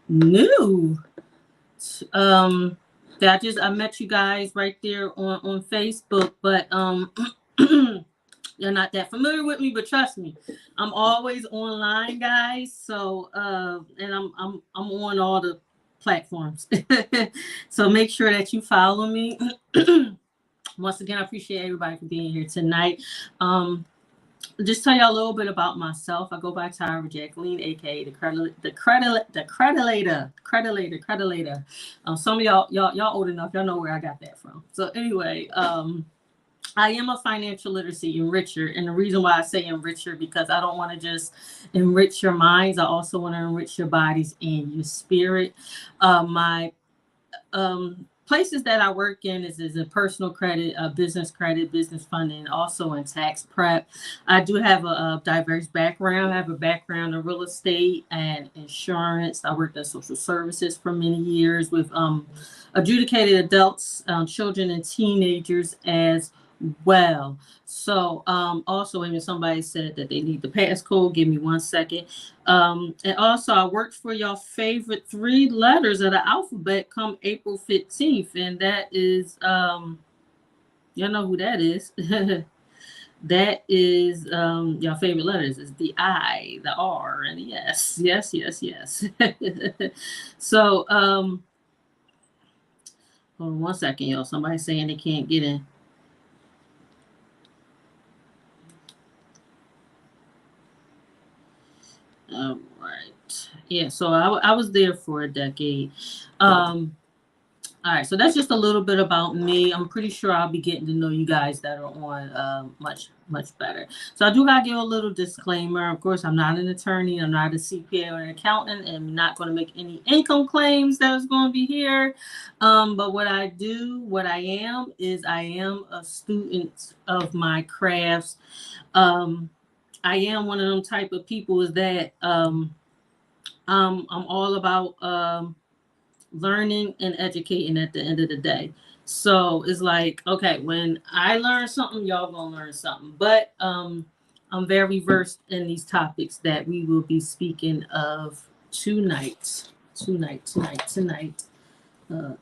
new. I met you guys right there on Facebook, but you're not that familiar with me, but trust me, I'm always online, guys. So and I'm on all the platforms. So make sure that you follow me. Once again, I appreciate everybody for being here tonight. Just tell y'all a little bit about myself. I go by Tyra Jacqueline, aka the credit later. Some of y'all old enough, y'all know where I got that from. So anyway, I am a financial literacy enricher, and the reason why I say enricher because I don't want to just enrich your minds. I also want to enrich your bodies and your spirit. My places that I work in is in personal credit, business credit, business funding, also in tax prep. I do have a diverse background. I have a background in real estate and insurance. I worked in social services for many years with adjudicated adults, children, and teenagers as well. So also even somebody said that they need the passcode. Give me 1 second. And also I worked for your favorite 3 letters of the alphabet come April 15th. And that is you know who that is. That is your favorite letters is the I, the R, and the S. Yes. So hold on 1 second, y'all. Somebody saying they can't get in. All right. Yeah, so I was there for a decade. All right, so that's just a little bit about me. I'm pretty sure I'll be getting to know you guys that are on much better. So I do gotta give a little disclaimer. Of course, I'm not an attorney, I'm not a CPA or an accountant, and I'm not going to make any income claims that is going to be here. But what I am is I am a student of my crafts. I am one of them type of people is that I'm all about learning and educating at the end of the day. So it's like, okay, when I learn something, y'all gonna learn something. But I'm very versed in these topics that we will be speaking of tonight. Tonight. I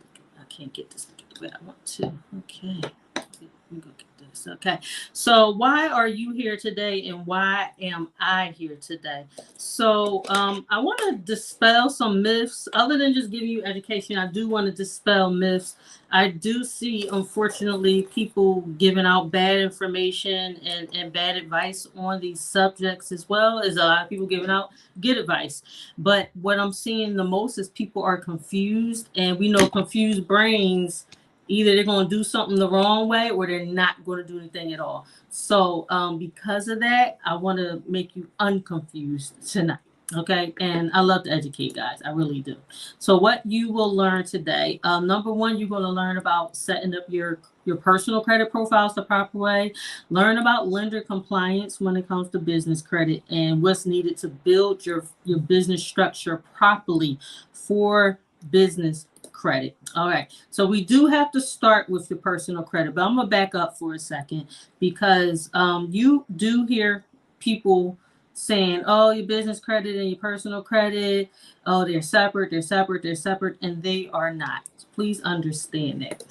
can't get this the way I want to. Okay. Let me go get this. Okay. So why are you here today and why am I here today? So I want to dispel some myths. Other than just giving you education, I do want to dispel myths. I do see, unfortunately, people giving out bad information and bad advice on these subjects as well as a lot of people giving out good advice. But what I'm seeing the most is people are confused, and we know confused brains either they're going to do something the wrong way or they're not going to do anything at all. So because of that, I want to make you unconfused tonight. Okay. And I love to educate guys. I really do. So what you will learn today, number one, you're going to learn about setting up your personal credit profiles the proper way. Learn about lender compliance when it comes to business credit and what's needed to build your business structure properly for business credit. All right. So we do have to start with your personal credit, but I'm going to back up for a second because you do hear people saying, oh, your business credit and your personal credit, oh, they're separate, and they are not. Please understand that.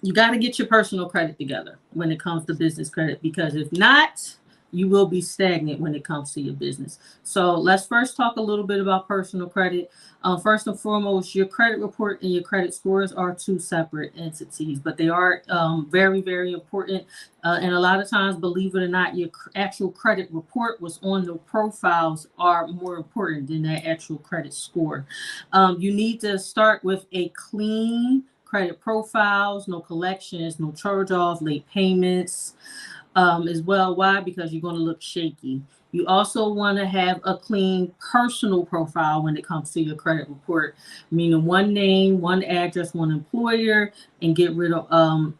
You got to get your personal credit together when it comes to business credit, because if not, you will be stagnant when it comes to your business. So let's first talk a little bit about personal credit. First and foremost, your credit report and your credit scores are 2 separate entities, but they are very, very important. And a lot of times, believe it or not, your actual credit report was on the profiles are more important than that actual credit score. You need to start with a clean credit profiles, no collections, no charge off, late payments as well. Why? Because you're going to look shaky. You also want to have a clean personal profile when it comes to your credit report, meaning one name, one address, one employer, and get rid of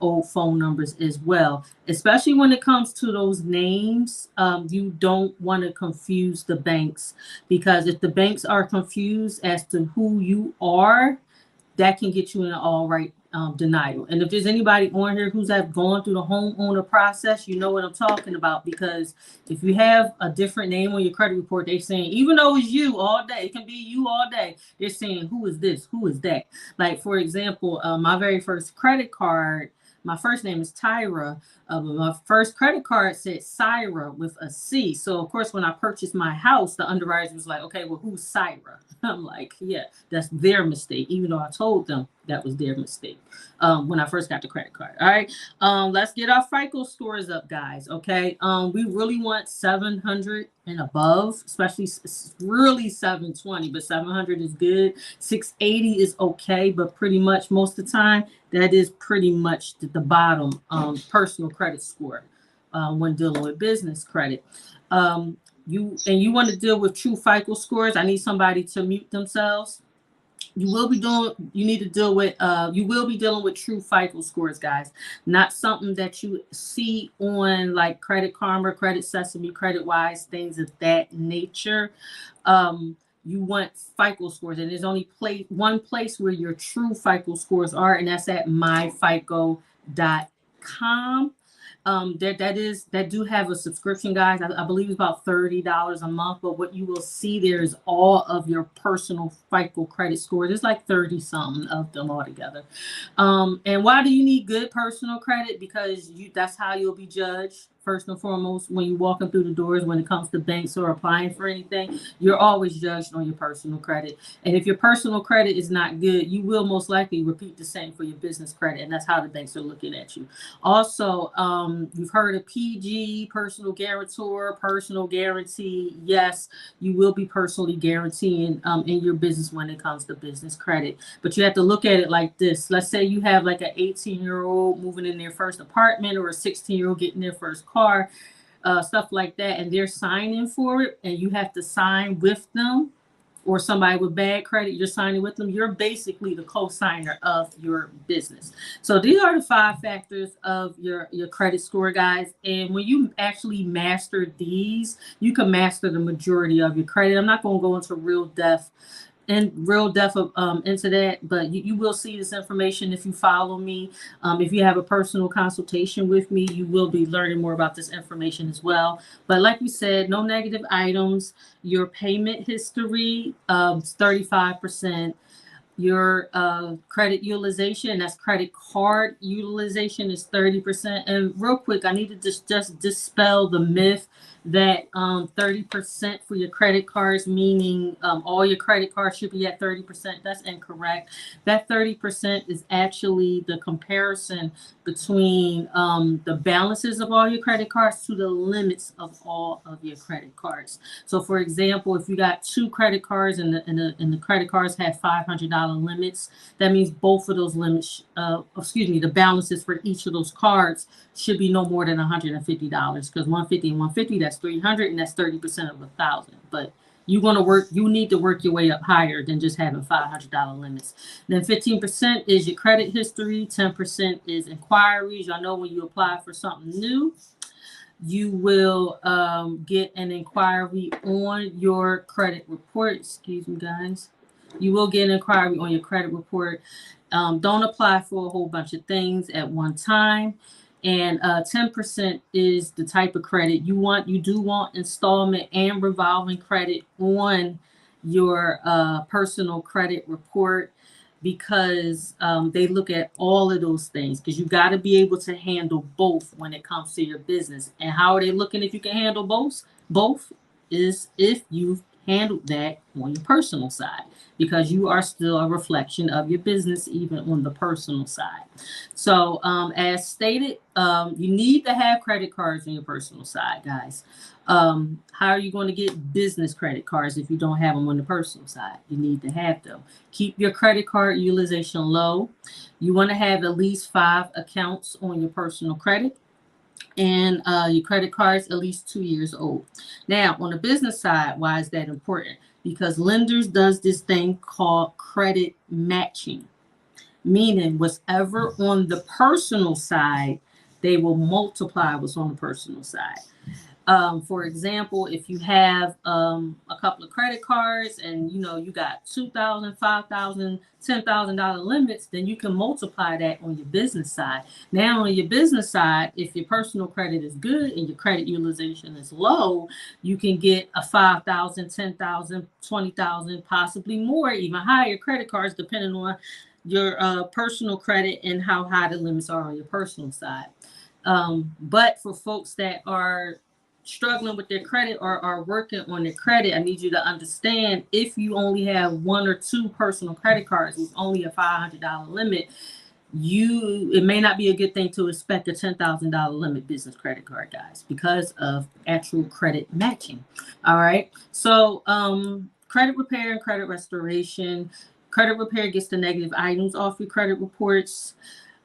old phone numbers as well. Especially when it comes to those names, you don't want to confuse the banks, because if the banks are confused as to who you are, that can get you in an denial. And if there's anybody on here who's have gone through the homeowner process, you know what I'm talking about. Because if you have a different name on your credit report, they're saying, even though it's you all day, it can be you all day, they're saying, who is this? Who is that? Like, for example, my very first credit card, my first name is Tyra. My first credit card said Syra with a C. So, of course, when I purchased my house, the underwriter was like, okay, well, who's Syra? I'm like, yeah, that's their mistake, even though I told them that was their mistake when I first got the credit card. All right. Let's get our FICO scores up, guys. Okay. We really want 700 and above, especially really 720, but 700 is good. 680 is okay, but pretty much most of the time, that is pretty much the bottom personal credit score when dealing with business credit. You want to deal with true FICO scores. I need somebody to mute themselves. You will be dealing with true FICO scores, guys. Not something that you see on like Credit Karma, Credit Sesame, Credit Wise, things of that nature. You want FICO scores, and there's only one place where your true FICO scores are, and that's at myfico.com. That do have a subscription, guys. I believe it's about $30 a month, but what you will see there is all of your personal FICO credit scores. There's like 30 something of them altogether. And why do you need good personal credit? Because that's how you'll be judged. First and foremost, when you're walking through the doors, when it comes to banks or applying for anything, you're always judged on your personal credit. And if your personal credit is not good, you will most likely repeat the same for your business credit. And that's how the banks are looking at you. Also, you've heard of PG, personal guarantor, personal guarantee. Yes, you will be personally guaranteeing in your business when it comes to business credit. But you have to look at it like this. Let's say you have like an 18-year-old moving in their first apartment, or a 16-year-old getting their first car, stuff like that, and they're signing for it, and you have to sign with them, or somebody with bad credit, you're signing with them. You're basically the co-signer of your business. So these are the 5 factors of your credit score, guys. And when you actually master these, you can master the majority of your credit. I'm not going to go into real depth into that, but you will see this information if you follow me. If you have a personal consultation with me, you will be learning more about this information as well. But like we said, no negative items. Your payment history, 35%. Your credit utilization, that's credit card utilization, is 30%. And real quick, I need to just dispel the myth that 30% for your credit cards, meaning all your credit cards should be at 30%. That's incorrect. That 30% is actually the comparison between the balances of all your credit cards to the limits of all of your credit cards. So for example, if you got 2 credit cards and the credit cards have $500 limits, that means both of those limits, the balances for each of those cards should be no more than $150, because 150 and 150, that's 300, and that's 30% of 1,000. But you need to work your way up higher than just having $500 limits. Then 15% is your credit history, 10% is inquiries. Y'all know when you apply for something new, you will get an inquiry on your credit report. Excuse me, guys. You will get an inquiry on your credit report. Don't apply for a whole bunch of things at one time. And 10% is the type of credit you want. You do want installment and revolving credit on your personal credit report, because they look at all of those things, because you got to be able to handle both when it comes to your business. And how are they looking if you can handle both? Both is if you've handled that on your personal side, because you are still a reflection of your business, even on the personal side. So as stated, you need to have credit cards on your personal side, guys. How are you going to get business credit cards if you don't have them on the personal side? You need to have them. Keep your credit card utilization low. You want to have at least 5 accounts on your personal credit, and your credit cards at least 2 years old. Now, on the business side, why is that important? Because lenders does this thing called credit matching, meaning whatever on the personal side, they will multiply what's on the personal side. For example, if you have a couple of credit cards and you got $2,000, $5,000, $10,000 limits, then you can multiply that on your business side. Now, on your business side, if your personal credit is good and your credit utilization is low, you can get a 5,000, 10,000, 20,000, possibly more, even higher credit cards, depending on your personal credit and how high the limits are on your personal side. But for folks that are struggling with their credit or are working on their credit, I need you to understand, if you only have one or two personal credit cards with only a $500 limit, it may not be a good thing to expect a $10,000 limit business credit card, guys, because of actual credit matching. All right. So credit repair and credit restoration. Credit repair gets the negative items off your credit reports.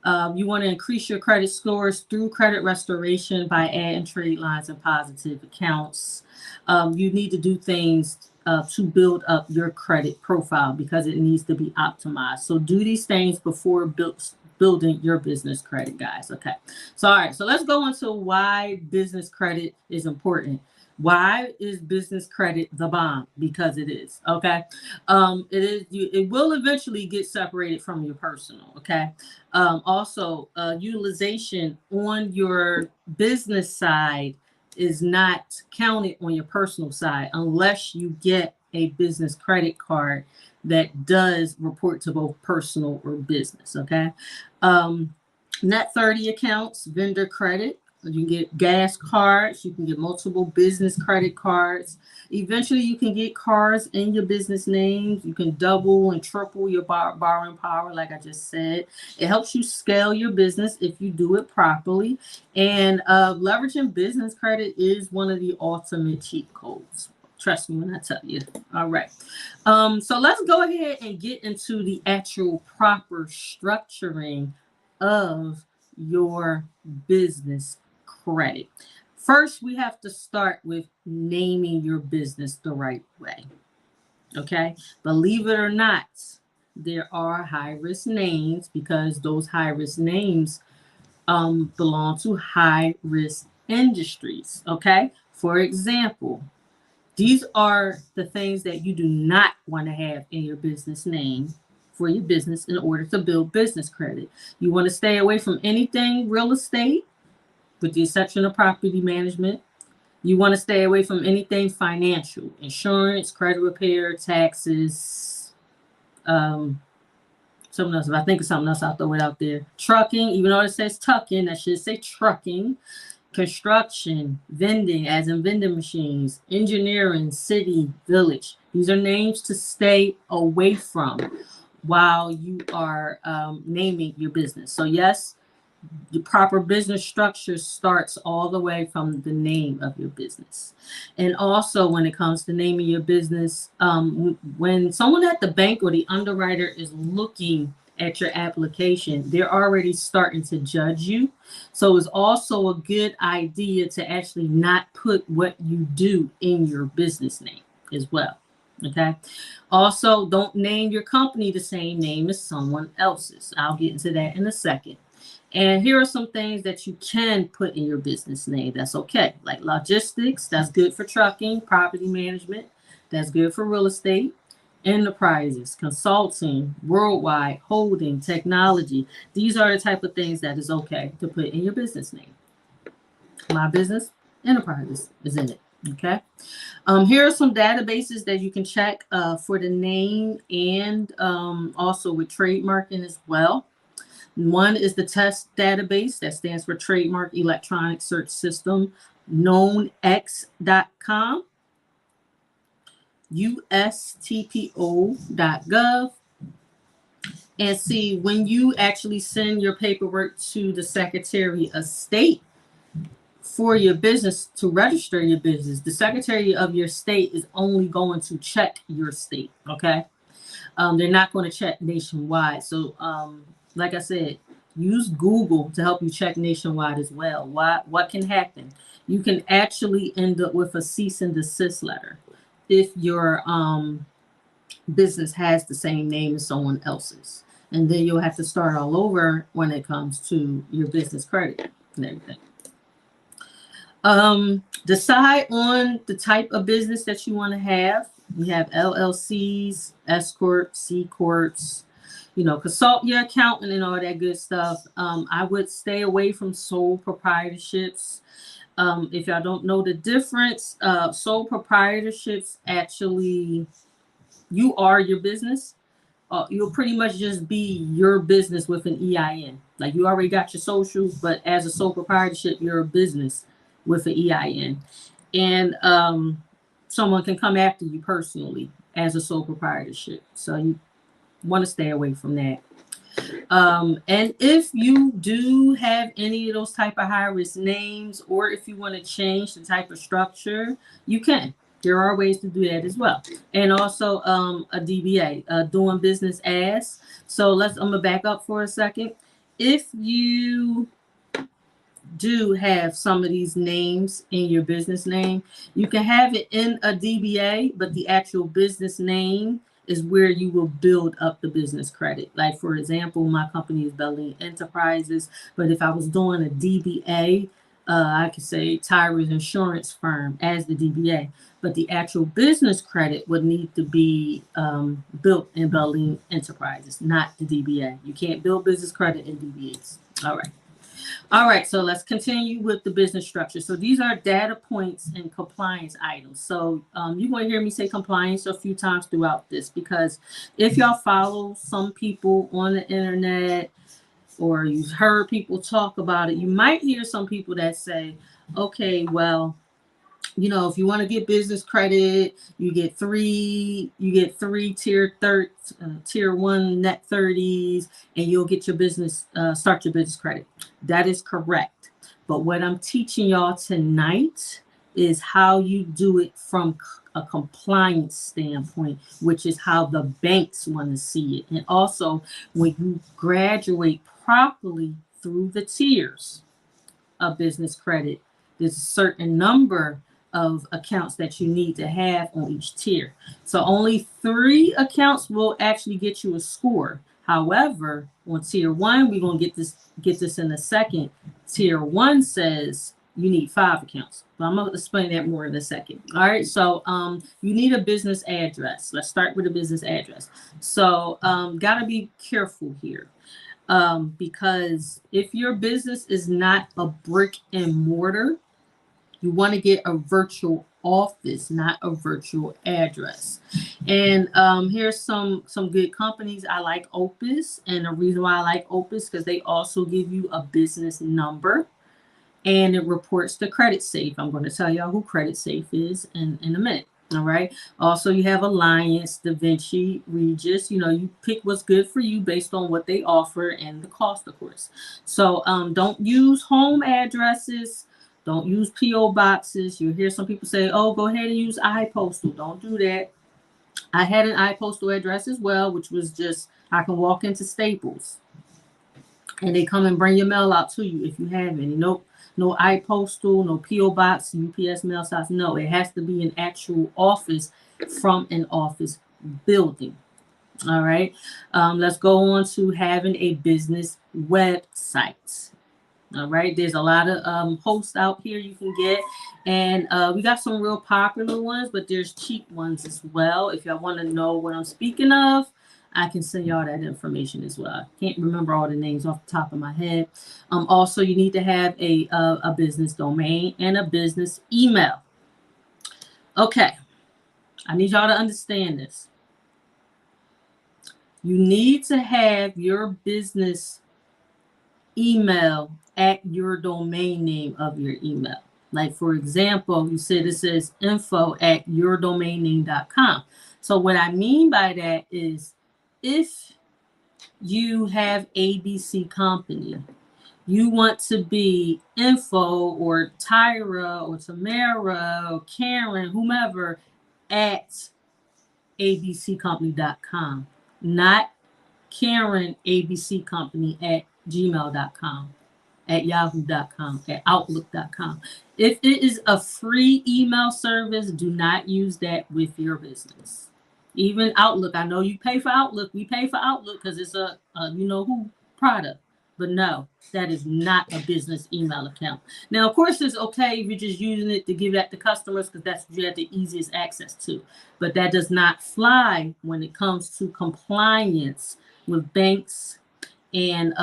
You want to increase your credit scores through credit restoration by adding trade lines and positive accounts. You need to do things to build up your credit profile because it needs to be optimized. So do these things before building your business credit, guys. Okay. So, all right. So let's go into why business credit is important. Why is business credit the bomb? Because it is. Okay. It will eventually get separated from your personal. Okay. Also, utilization on your business side is not counted on your personal side unless you get a business credit card that does report to both personal or business. Okay. Net 30 accounts, vendor credit. You can get gas cards. You can get multiple business credit cards. Eventually, you can get cards in your business names. You can double and triple your borrowing power, like I just said. It helps you scale your business if you do it properly. And leveraging business credit is one of the ultimate cheat codes. Trust me when I tell you. All right. So let's go ahead and get into the actual proper structuring of your business credit. First, we have to start with naming your business the right way. Okay. Believe it or not, there are high-risk names because those high-risk names belong to high-risk industries. Okay. For example, these are the things that you do not want to have in your business name for your business in order to build business credit. You want to stay away from anything real estate, with the exception of property management. You want to stay away from anything financial, insurance, credit repair, taxes, something else. If I think of something else, I'll throw it out there. Trucking, even though it says tucking, I should say trucking. Construction, vending, as in vending machines, engineering, city, village. These are names to stay away from while you are naming your business. So yes, the proper business structure starts all the way from the name of your business. And also when it comes to naming your business, when someone at the bank or the underwriter is looking at your application, they're already starting to judge you. So it's also a good idea to actually not put what you do in your business name as well. Okay. Also, don't name your company the same name as someone else's. I'll get into that in a second. And here are some things that you can put in your business name that's okay. Like logistics, that's good for trucking, property management, that's good for real estate. Enterprises, consulting, worldwide, holding, technology. These are the type of things that is okay to put in your business name. My business, enterprises, is in it. Okay. Here are some databases that you can check for the name and also with trademarking as well. One is the TEST database, that stands for Trademark Electronic Search System, knownx.com. USTPO.gov. And see, when you actually send your paperwork to the Secretary of State for your business to register your business, the Secretary of your state is only going to check your state. Okay. They're not going to check nationwide. So, like I said, use Google to help you check nationwide as well. What can happen? You can actually end up with a cease and desist letter if your business has the same name as someone else's. And then you'll have to start all over when it comes to your business credit and everything. Decide on the type of business that you want to have. We have LLCs, S corps, C corps. Consult your accountant and all that good stuff. I would stay away from sole proprietorships. If y'all don't know the difference, sole proprietorships actually, you are your business. You'll pretty much just be your business with an EIN. Like you already got your social, but as a sole proprietorship, you're a business with an EIN. And someone can come after you personally as a sole proprietorship. So you want to stay away from that. And if you do have any of those type of high risk names, or if you want to change the type of structure, you can. There are ways to do that as well. And also a DBA, doing business as. So I'm gonna back up for a second. If you do have some of these names in your business name, you can have it in a DBA, but the actual business name is where you will build up the business credit. Like for example, my company is Belling Enterprises, but if I was doing a DBA, I could say Tyrus Insurance Firm as the DBA, but the actual business credit would need to be built in Belling Enterprises, not the DBA. You can't build business credit in DBAs. All right, so let's continue with the business structure. So these are data points and compliance items. So you're going to hear me say compliance a few times throughout this, because if y'all follow some people on the internet or you've heard people talk about it, you might hear some people that say, okay, well, if you want to get business credit, you get three tier 1 net 30s, and you'll get your business, start your business credit. That is correct. But what I'm teaching y'all tonight is how you do it from a compliance standpoint, which is how the banks want to see it. And also, when you graduate properly through the tiers of business credit, there's a certain number of accounts that you need to have on each tier. So only 3 accounts will actually get you a score. However, on tier 1, we're going to get this in a second. Tier 1 says you need 5 accounts. But I'm going to explain that more in a second. All right. So you need a business address. Let's start with a business address. So got to be careful here. Because if your business is not a brick and mortar, you want to get a virtual office, not a virtual address. And here's some good companies. I like Opus, and the reason why I like Opus because they also give you a business number, and it reports to Credit Safe. I'm going to tell y'all who Credit Safe is in a minute. All right. Also, you have Alliance, Da Vinci, Regis. You pick what's good for you based on what they offer and the cost, of course. So don't use home addresses. Don't use P.O. boxes. You'll hear some people say, oh, go ahead and use iPostal. Don't do that. I had an iPostal address as well, which was just, I can walk into Staples and they come and bring your mail out to you if you have any. Nope. No iPostal, no P.O. box, UPS mail size. No, it has to be an actual office from an office building. All right. Let's go on to having a business website. All right. There's a lot of hosts out here you can get. And we got some real popular ones, but there's cheap ones as well. If y'all want to know what I'm speaking of, I can send y'all that information as well. I can't remember all the names off the top of my head. Also, you need to have a business domain and a business email. Okay. I need y'all to understand this. You need to have your business email at your domain name of your email. Like, for example, you said it says info@yourdomainname.com. So what I mean by that is if you have ABC Company, you want to be info or Tyra or Tamara or Karen, whomever, at abccompany.com, not Karen ABC Company at gmail.com, at yahoo.com, at outlook.com. If it is a free email service, do not use that with your business. Even Outlook, I know you pay for Outlook. We pay for Outlook because it's a you know who product. But no, that is not a business email account. Now, of course, it's okay if you're just using it to give that to customers because that's what you have the easiest access to. But that does not fly when it comes to compliance with banks and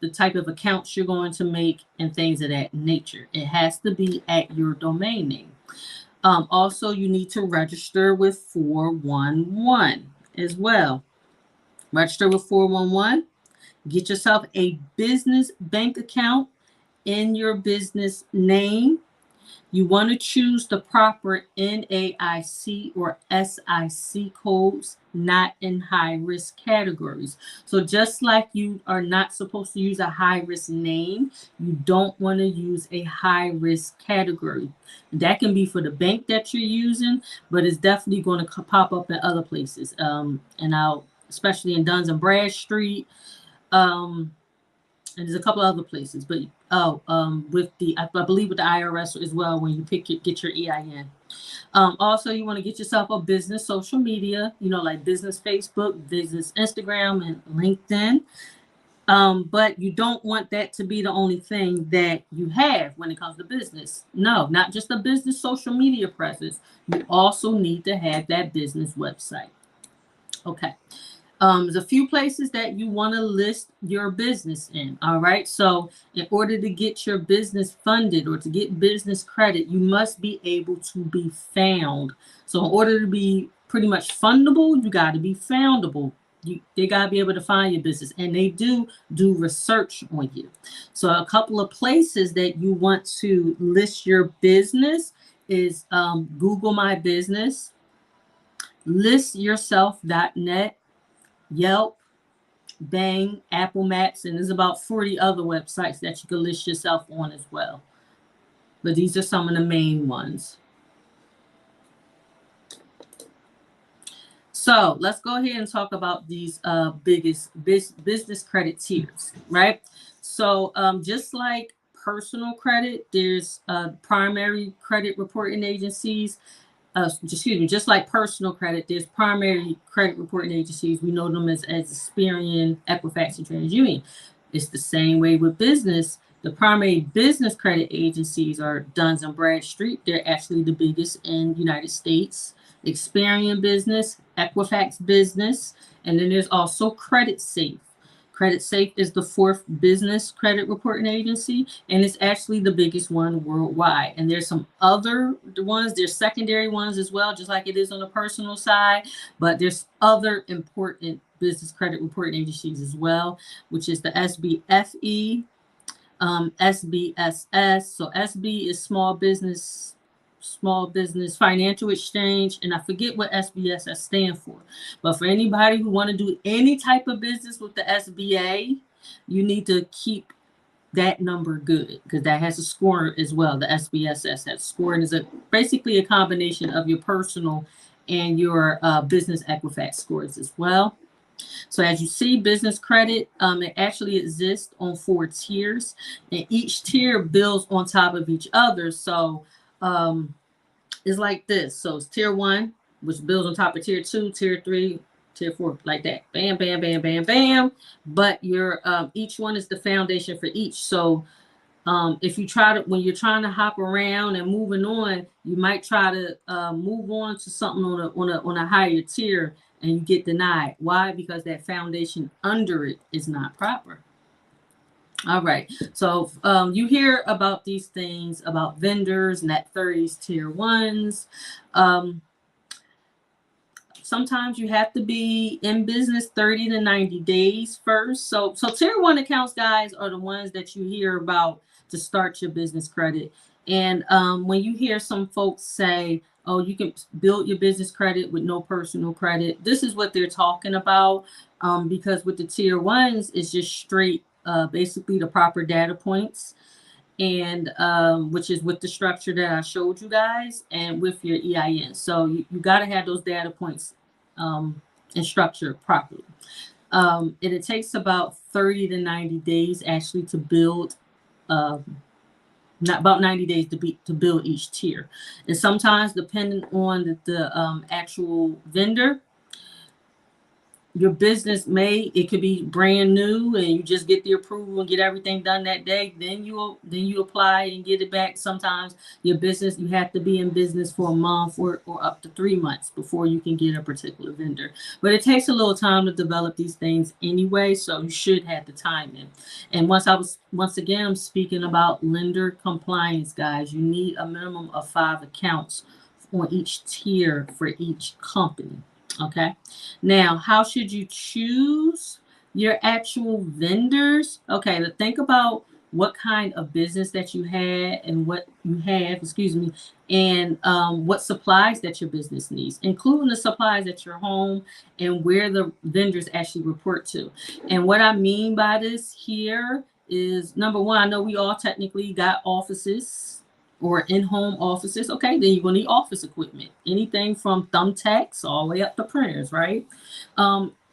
the type of accounts you're going to make and things of that nature. It has to be at your domain name. Also, you need to register with 411 as well. Register with 411. Get yourself a business bank account in your business name. You want to choose the proper NAIC or SIC codes, not in high risk categories. So just like you are not supposed to use a high risk name, you don't want to use a high risk category. That can be for the bank that you're using, but it's definitely going to pop up in other places. Especially in Duns and Bradstreet. And there's a couple other places, but with I believe with the IRS as well when you get your EIN. Also, you want to get yourself a business social media, like business Facebook, business Instagram, and LinkedIn. But you don't want that to be the only thing that you have when it comes to business. No, not just a business social media presence. You also need to have that business website. Okay. There's a few places that you want to list your business in. All right. So in order to get your business funded or to get business credit, you must be able to be found. So in order to be pretty much fundable, you got to be foundable. They got to be able to find your business, and they do research on you. So a couple of places that you want to list your business is Google My Business, listyourself.net, Yelp, Bang, Apple Maps, and there's about 40 other websites that you can list yourself on as well. But these are some of the main ones. So let's go ahead and talk about these biggest business credit tiers, right? So just like personal credit, there's primary credit reporting agencies. Just like personal credit, there's primary credit reporting agencies. We know them as Experian, Equifax, and TransUnion. It's the same way with business. The primary business credit agencies are Duns and Bradstreet. They're actually the biggest in the United States. Experian Business, Equifax Business, and then there's also Credit Safe. Credit Safe is the fourth business credit reporting agency, and it's actually the biggest one worldwide. And there's some other ones, there's secondary ones as well, just like it is on the personal side, but there's other important business credit reporting agencies as well, which is the SBFE, SBSS. So SB is Small Business Financial Exchange, and I forget what SBSS stands for. But for anybody who want to do any type of business with the SBA, you need to keep that number good because that has a score as well. The SBSS has score, and is basically a combination of your personal and your business Equifax scores as well. So as you see, business credit, it actually exists on 4 tiers, and each tier builds on top of each other. So it's like this. So it's tier 1, which builds on top of tier 2, tier 3, tier 4, like that. Bam, bam, bam, bam, bam. But your each one is the foundation for each. So if you when you're trying to hop around and moving on, you might try to move on to something on a higher tier, and you get denied. Why? Because that foundation under it is not proper. All right. So you hear about these things about vendors, net 30s, tier 1s. Sometimes you have to be in business 30 to 90 days first. So tier 1 accounts, guys, are the ones that you hear about to start your business credit. And when you hear some folks say, oh, you can build your business credit with no personal credit, this is what they're talking about, because with the tier 1s, it's just straight, basically the proper data points, and which is with the structure that I showed you guys and with your EIN. So you got to have those data points and structured properly. And it takes about 30 to 90 days actually to build, not about 90 days to build each tier. And sometimes depending on the actual vendor, your business it could be brand new and you just get the approval and get everything done that day, then you apply and get it back. Sometimes your business, you have to be in business for a month or up to 3 months before you can get a particular vendor. But it takes a little time to develop these things anyway, so you should have the time in. And once again, I'm speaking about lender compliance, guys. You need a minimum of 5 accounts on each tier for each company. Okay. Now, how should you choose your actual vendors? Okay, to think about what kind of business that you had and what you have, excuse me, and what supplies that your business needs, including the supplies at your home and where the vendors actually report to. And what I mean by this here is, number one, I know we all technically got offices or in-home offices. Okay, then you're going to need office equipment, anything from thumbtacks all the way up to printers, right?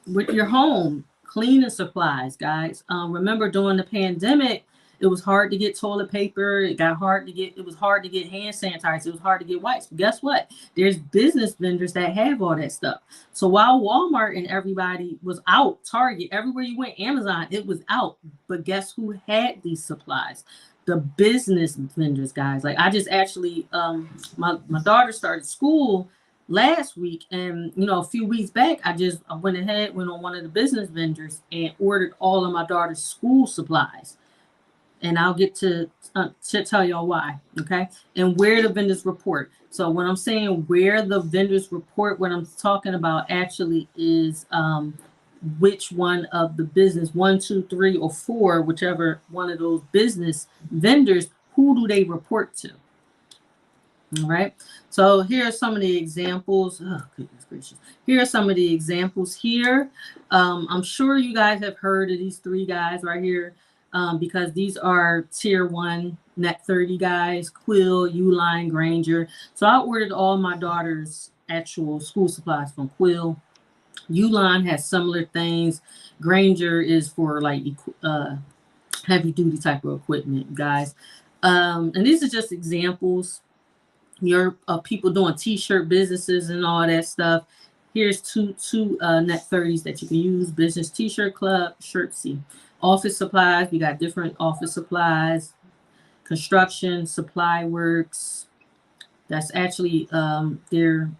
With your home cleaning supplies, guys. Remember during the pandemic, it was hard to get toilet paper. It was hard to get hand sanitizer. It was hard to get wipes. But guess what? There's business vendors that have all that stuff. So while Walmart and everybody was out, Target, everywhere you went, Amazon, it was out. But guess who had these supplies? The business vendors, guys. Like I just actually, my daughter started school last week, and a few weeks back, I went on one of the business vendors and ordered all of my daughter's school supplies. And I'll get to tell y'all why, okay? And where the vendors report. So when I'm saying where the vendors report, what I'm talking about actually is which one of the business, 1, 2, 3, or 4, whichever one of those business vendors, who do they report to? All right. So here are some of the examples. Oh, goodness gracious. Here are some of the examples here. I'm sure you guys have heard of these 3 guys right here because these are tier 1 net 30 guys: Quill, Uline, Granger. So I ordered all my daughter's actual school supplies from Quill. Uline has similar things. Granger is for like heavy duty type of equipment, guys. And these are just examples. Your people doing t-shirt businesses and all that stuff. Here's two net 30s that you can use. Business T-shirt Club, Shirtsy. Office supplies, we got different office supplies. Construction, Supply Works. That's actually they're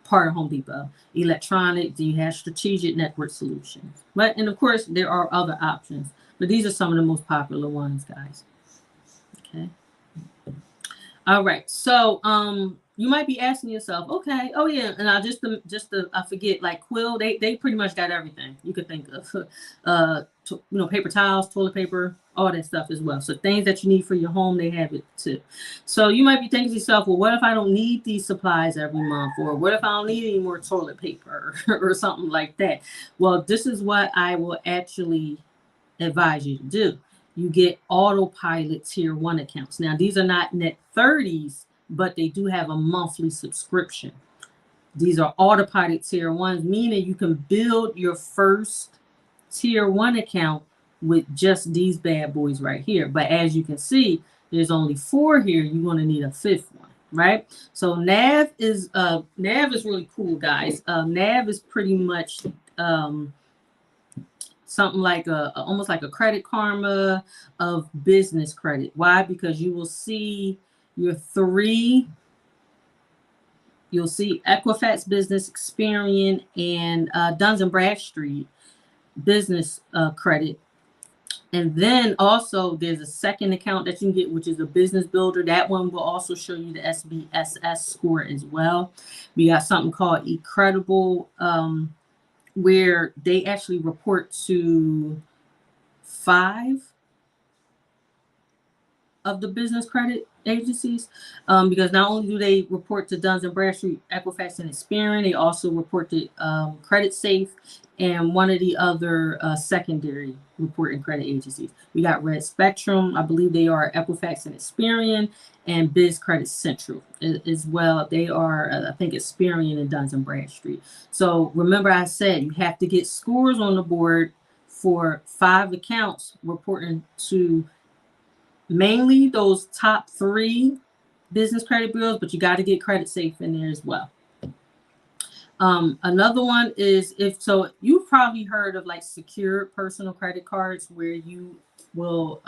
part of Home Depot. Electronics, you have Strategic Network Solutions. And of course, there are other options, but these are some of the most popular ones, guys. Okay. All right. So you might be asking yourself, okay, oh yeah, and I I forget, like Quill, they pretty much got everything you could think of. Paper towels, toilet paper, all that stuff as well. So things that you need for your home, they have it too. So you might be thinking to yourself, well, what if I don't need these supplies every month? Or what if I don't need any more toilet paper or something like that? Well, this is what I will actually advise you to do. You get autopilot tier 1 accounts. Now, these are not net 30s, but they do have a monthly subscription. These are autopilot tier 1s, meaning you can build your first tier 1 account with just these bad boys right here. But as you can see, there's only 4 here. You're going to need a 5th one, right? So Nav is really cool, guys. Nav is pretty much something like almost like a Credit Karma of business credit. Why? Because you will see your 3. You'll see Equifax Business, Experian, and Duns & Bradstreet business credit. And then also there's a second account that you can get, which is a business builder. That one will also show you the SBSS score as well. We got something called eCredible, where they actually report to 5 of the business credit agencies, because not only do they report to Duns & Bradstreet, Equifax, and Experian, they also report to Credit Safe and one of the other secondary reporting credit agencies. We got Red Spectrum, I believe they are Equifax and Experian, and Biz Credit Central as well. They are, I think, Experian and Duns & Bradstreet. So remember I said you have to get scores on the board for 5 accounts reporting to mainly those top 3 business credit bureaus, but you got to get Credit Safe in there as well. Another one is if so you've probably heard of like secured personal credit cards where you will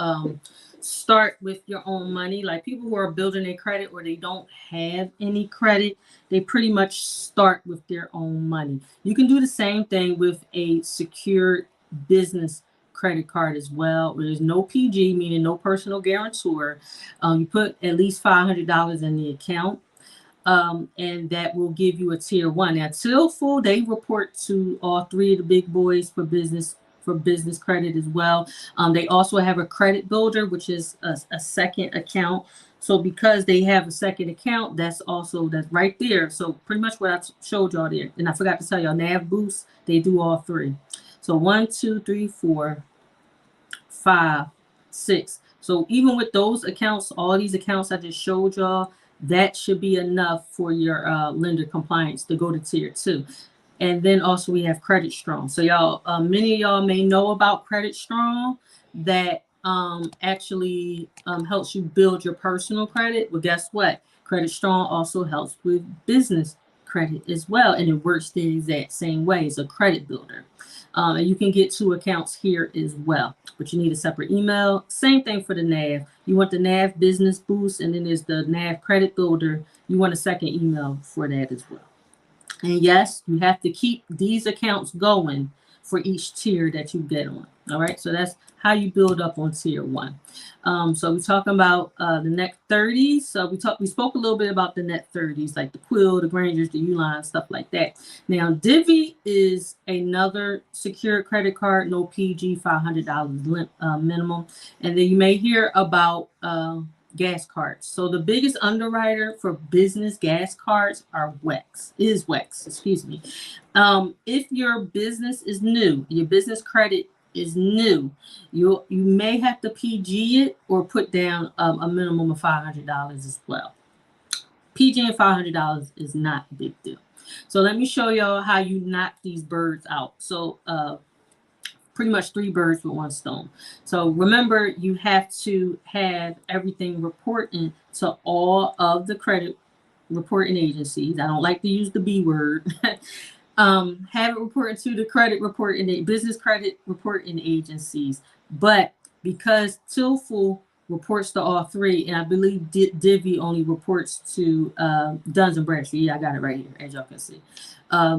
start with your own money. Like people who are building their credit or they don't have any credit, they pretty much start with their own money. You can do the same thing with a secured business credit card as well. There's no PG, meaning no personal guarantor. You put at least $500 in the account, and that will give you a tier one. Now, Tilful, they report to all three of the big boys for business credit as well. They also have a credit builder, which is a second account. So because they have a second account, that's right there. So pretty much what I showed y'all there. And I forgot to tell y'all, NAV Boost, they do all three. So 1, 2, 3, 4, 5, 6. So even with those accounts, all these accounts I just showed y'all, that should be enough for your lender compliance to go to tier 2. And then also we have Credit Strong. So y'all, many of y'all may know about Credit Strong, that actually helps you build your personal credit. Well, guess what? Credit Strong also helps with business credit as well, and it works the exact same way. It's a credit builder. And you can get 2 accounts here as well, but you need a separate email. Same thing for the NAV. You want the NAV Business Boost, and then there's the NAV Credit Builder. You want a second email for that as well. And yes, you have to keep these accounts going for each tier that you get on. All right, so that's how you build up on tier 1. So we're talking about the net 30s. So we spoke a little bit about the net 30s, like the Quill, the Grangers, the Uline, stuff like that. Now, Divvy is another secured credit card, no PG, $500 minimum. And then you may hear about gas cards. So the biggest underwriter for business gas cards is WEX, excuse me. If your business is new, your business credit is new, you may have to PG it or put down a minimum of $500 as well. PG and $500 is not a big deal. So let me show y'all how you knock these birds out. So pretty much 3 birds with 1 stone. So remember, you have to have everything reporting to all of the credit reporting agencies. I don't like to use the B word. Have it reporting to the business credit reporting agencies. But because Tilful reports to all 3, and I believe Divvy only reports to Duns and Bradstreet. Yeah, I got it right here, as y'all can see.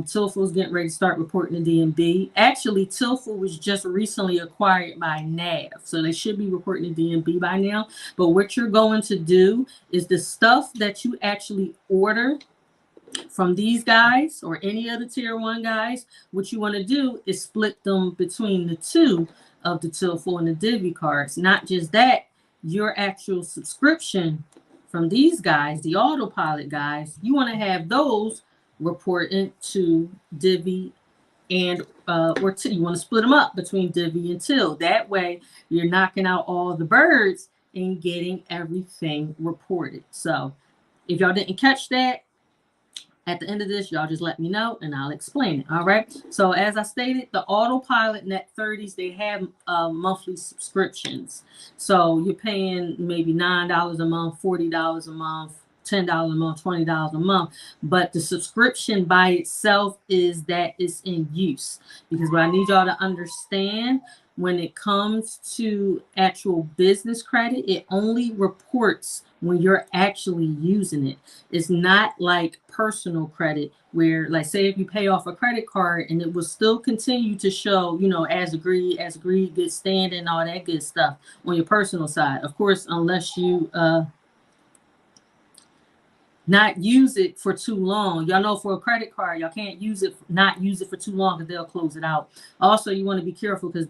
Tilful's getting ready to start reporting to DMB. Actually, Tilful was just recently acquired by NAV, so they should be reporting to DMB by now. But what you're going to do is the stuff that you actually order from these guys or any other tier 1 guys, what you want to do is split them between the 2 of the Tilful and the Divvy cards. Not just that, your actual subscription from these guys, the autopilot guys, you want to have those reporting to Divvy and or Till. You want to split them up between Divvy and Till. That way you're knocking out all the birds and getting everything reported. So if y'all didn't catch that, at the end of this, y'all just let me know and I'll explain it. All right. So as I stated, the autopilot net 30s, they have monthly subscriptions. So you're paying maybe $9 a month, $40 a month, $10 a month, $20 a month. But the subscription by itself is that it's in use. Because what I need y'all to understand, when it comes to actual business credit, it only reports when you're actually using it. It's not like personal credit where, like, say if you pay off a credit card and it will still continue to show, as agreed, good standing, all that good stuff on your personal side. Of course, unless you not use it for too long. Y'all know for a credit card, y'all can't not use it for too long because they'll close it out. Also, you want to be careful because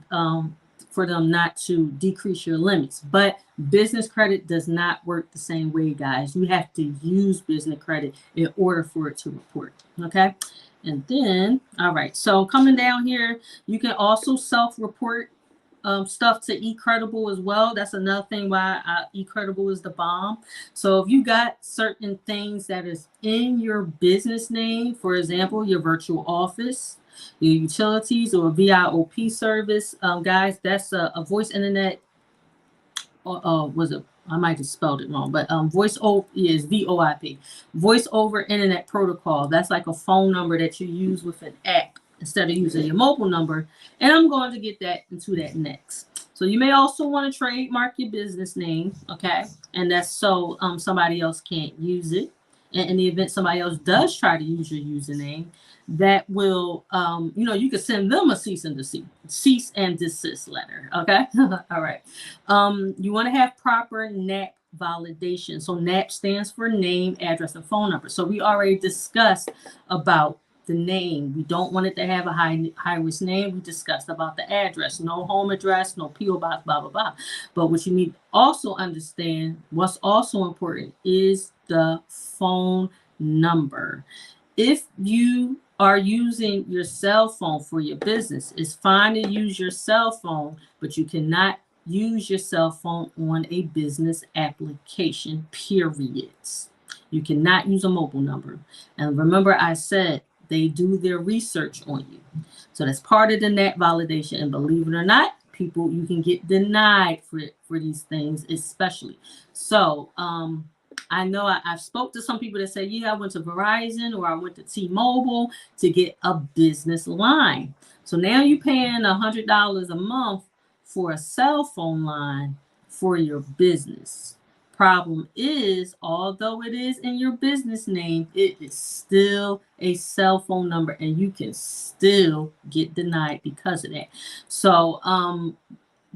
for them not to decrease your limits. But business credit does not work the same way, guys. You have to use business credit in order for it to report. Okay. And then, all right. So coming down here, you can also self-report stuff to eCredible as well. That's another thing why eCredible is the bomb. So if you got certain things that is in your business name, for example, your virtual office, your utilities, or a VIOP service, guys, that's a voice internet. Was it I might have spelled it wrong, but voice over is VoIP, voice over internet protocol. That's like a phone number that you use with an app instead of using your mobile number. And I'm going to get that into that next. So you may also want to trademark your business name, okay? And that's so somebody else can't use it. And in the event somebody else does try to use your username, that will, you can send them a cease and desist letter, okay? All right. You want to have proper NAP validation. So NAP stands for name, address, and phone number. So we already discussed about the name. We don't want it to have a high risk name. We discussed about the address, no home address, no PO box, blah blah blah. But what you need to also understand, what's also important is the phone number. If you are using your cell phone for your business, it's fine to use your cell phone, but you cannot use your cell phone on a business application, period. You cannot use a mobile number. And remember, I said they do their research on you. So that's part of the NAT validation. And believe it or not, people, you can get denied for these things, especially. So I know I've spoke to some people that say, yeah, I went to Verizon or I went to T-Mobile to get a business line. So now you're paying $100 a month for a cell phone line for your business. Problem is, although it is in your business name, it is still a cell phone number and you can still get denied because of that. So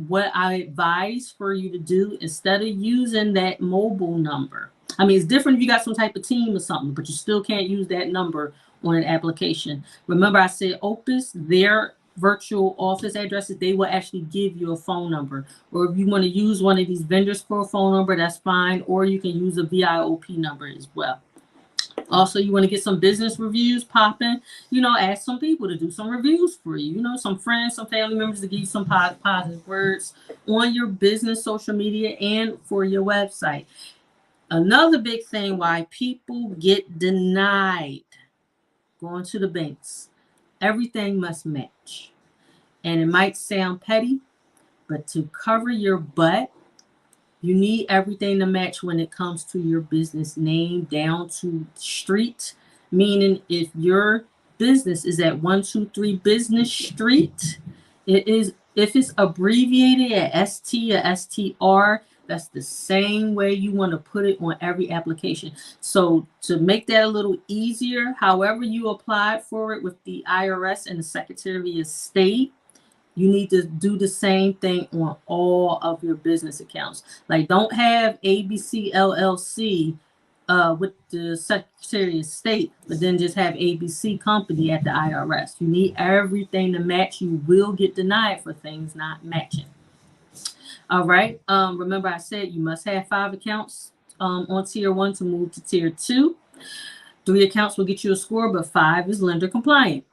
what I advise for you to do, instead of using that mobile number, I mean, it's different if you got some type of team or something, but you still can't use that number on an application. Remember, I said Opus, their virtual office addresses, they will actually give you a phone number. Or if you want to use one of these vendors for a phone number, that's fine. Or you can use a VIOP number as well. Also, you want to get some business reviews popping, ask some people to do some reviews for you, some friends, some family members to give you some positive words on your business social media and for your website. Another big thing why people get denied going to the banks, everything must match. And it might sound petty, but to cover your butt, you need everything to match when it comes to your business name down to street. Meaning if your business is at 123 Business Street, if it's abbreviated at ST or STR, that's the same way you want to put it on every application. So to make that a little easier, however you applied for it with the IRS and the Secretary of State, you need to do the same thing on all of your business accounts. Like, don't have ABC LLC with the Secretary of State, but then just have ABC Company at the IRS. You need everything to match. You will get denied for things not matching. All right. Remember, I said you must have 5 accounts on tier 1 to move to tier 2. 3 accounts will get you a score, but 5 is lender compliant.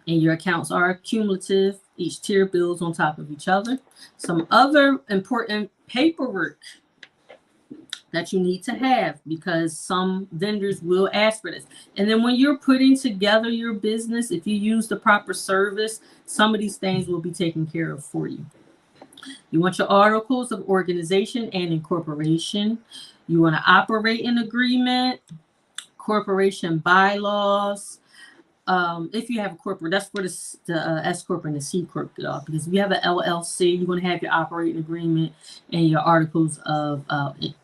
And your accounts are cumulative. Each tier builds on top of each other. Some other important paperwork that you need to have, because some vendors will ask for this. And then when you're putting together your business, if you use the proper service, some of these things will be taken care of for you. You want your articles of organization and incorporation. You want to operate in agreement, corporation bylaws. If you have a corporate, that's for the S Corp and the C Corp, because if you have an LLC, you're going to have your operating agreement and your articles of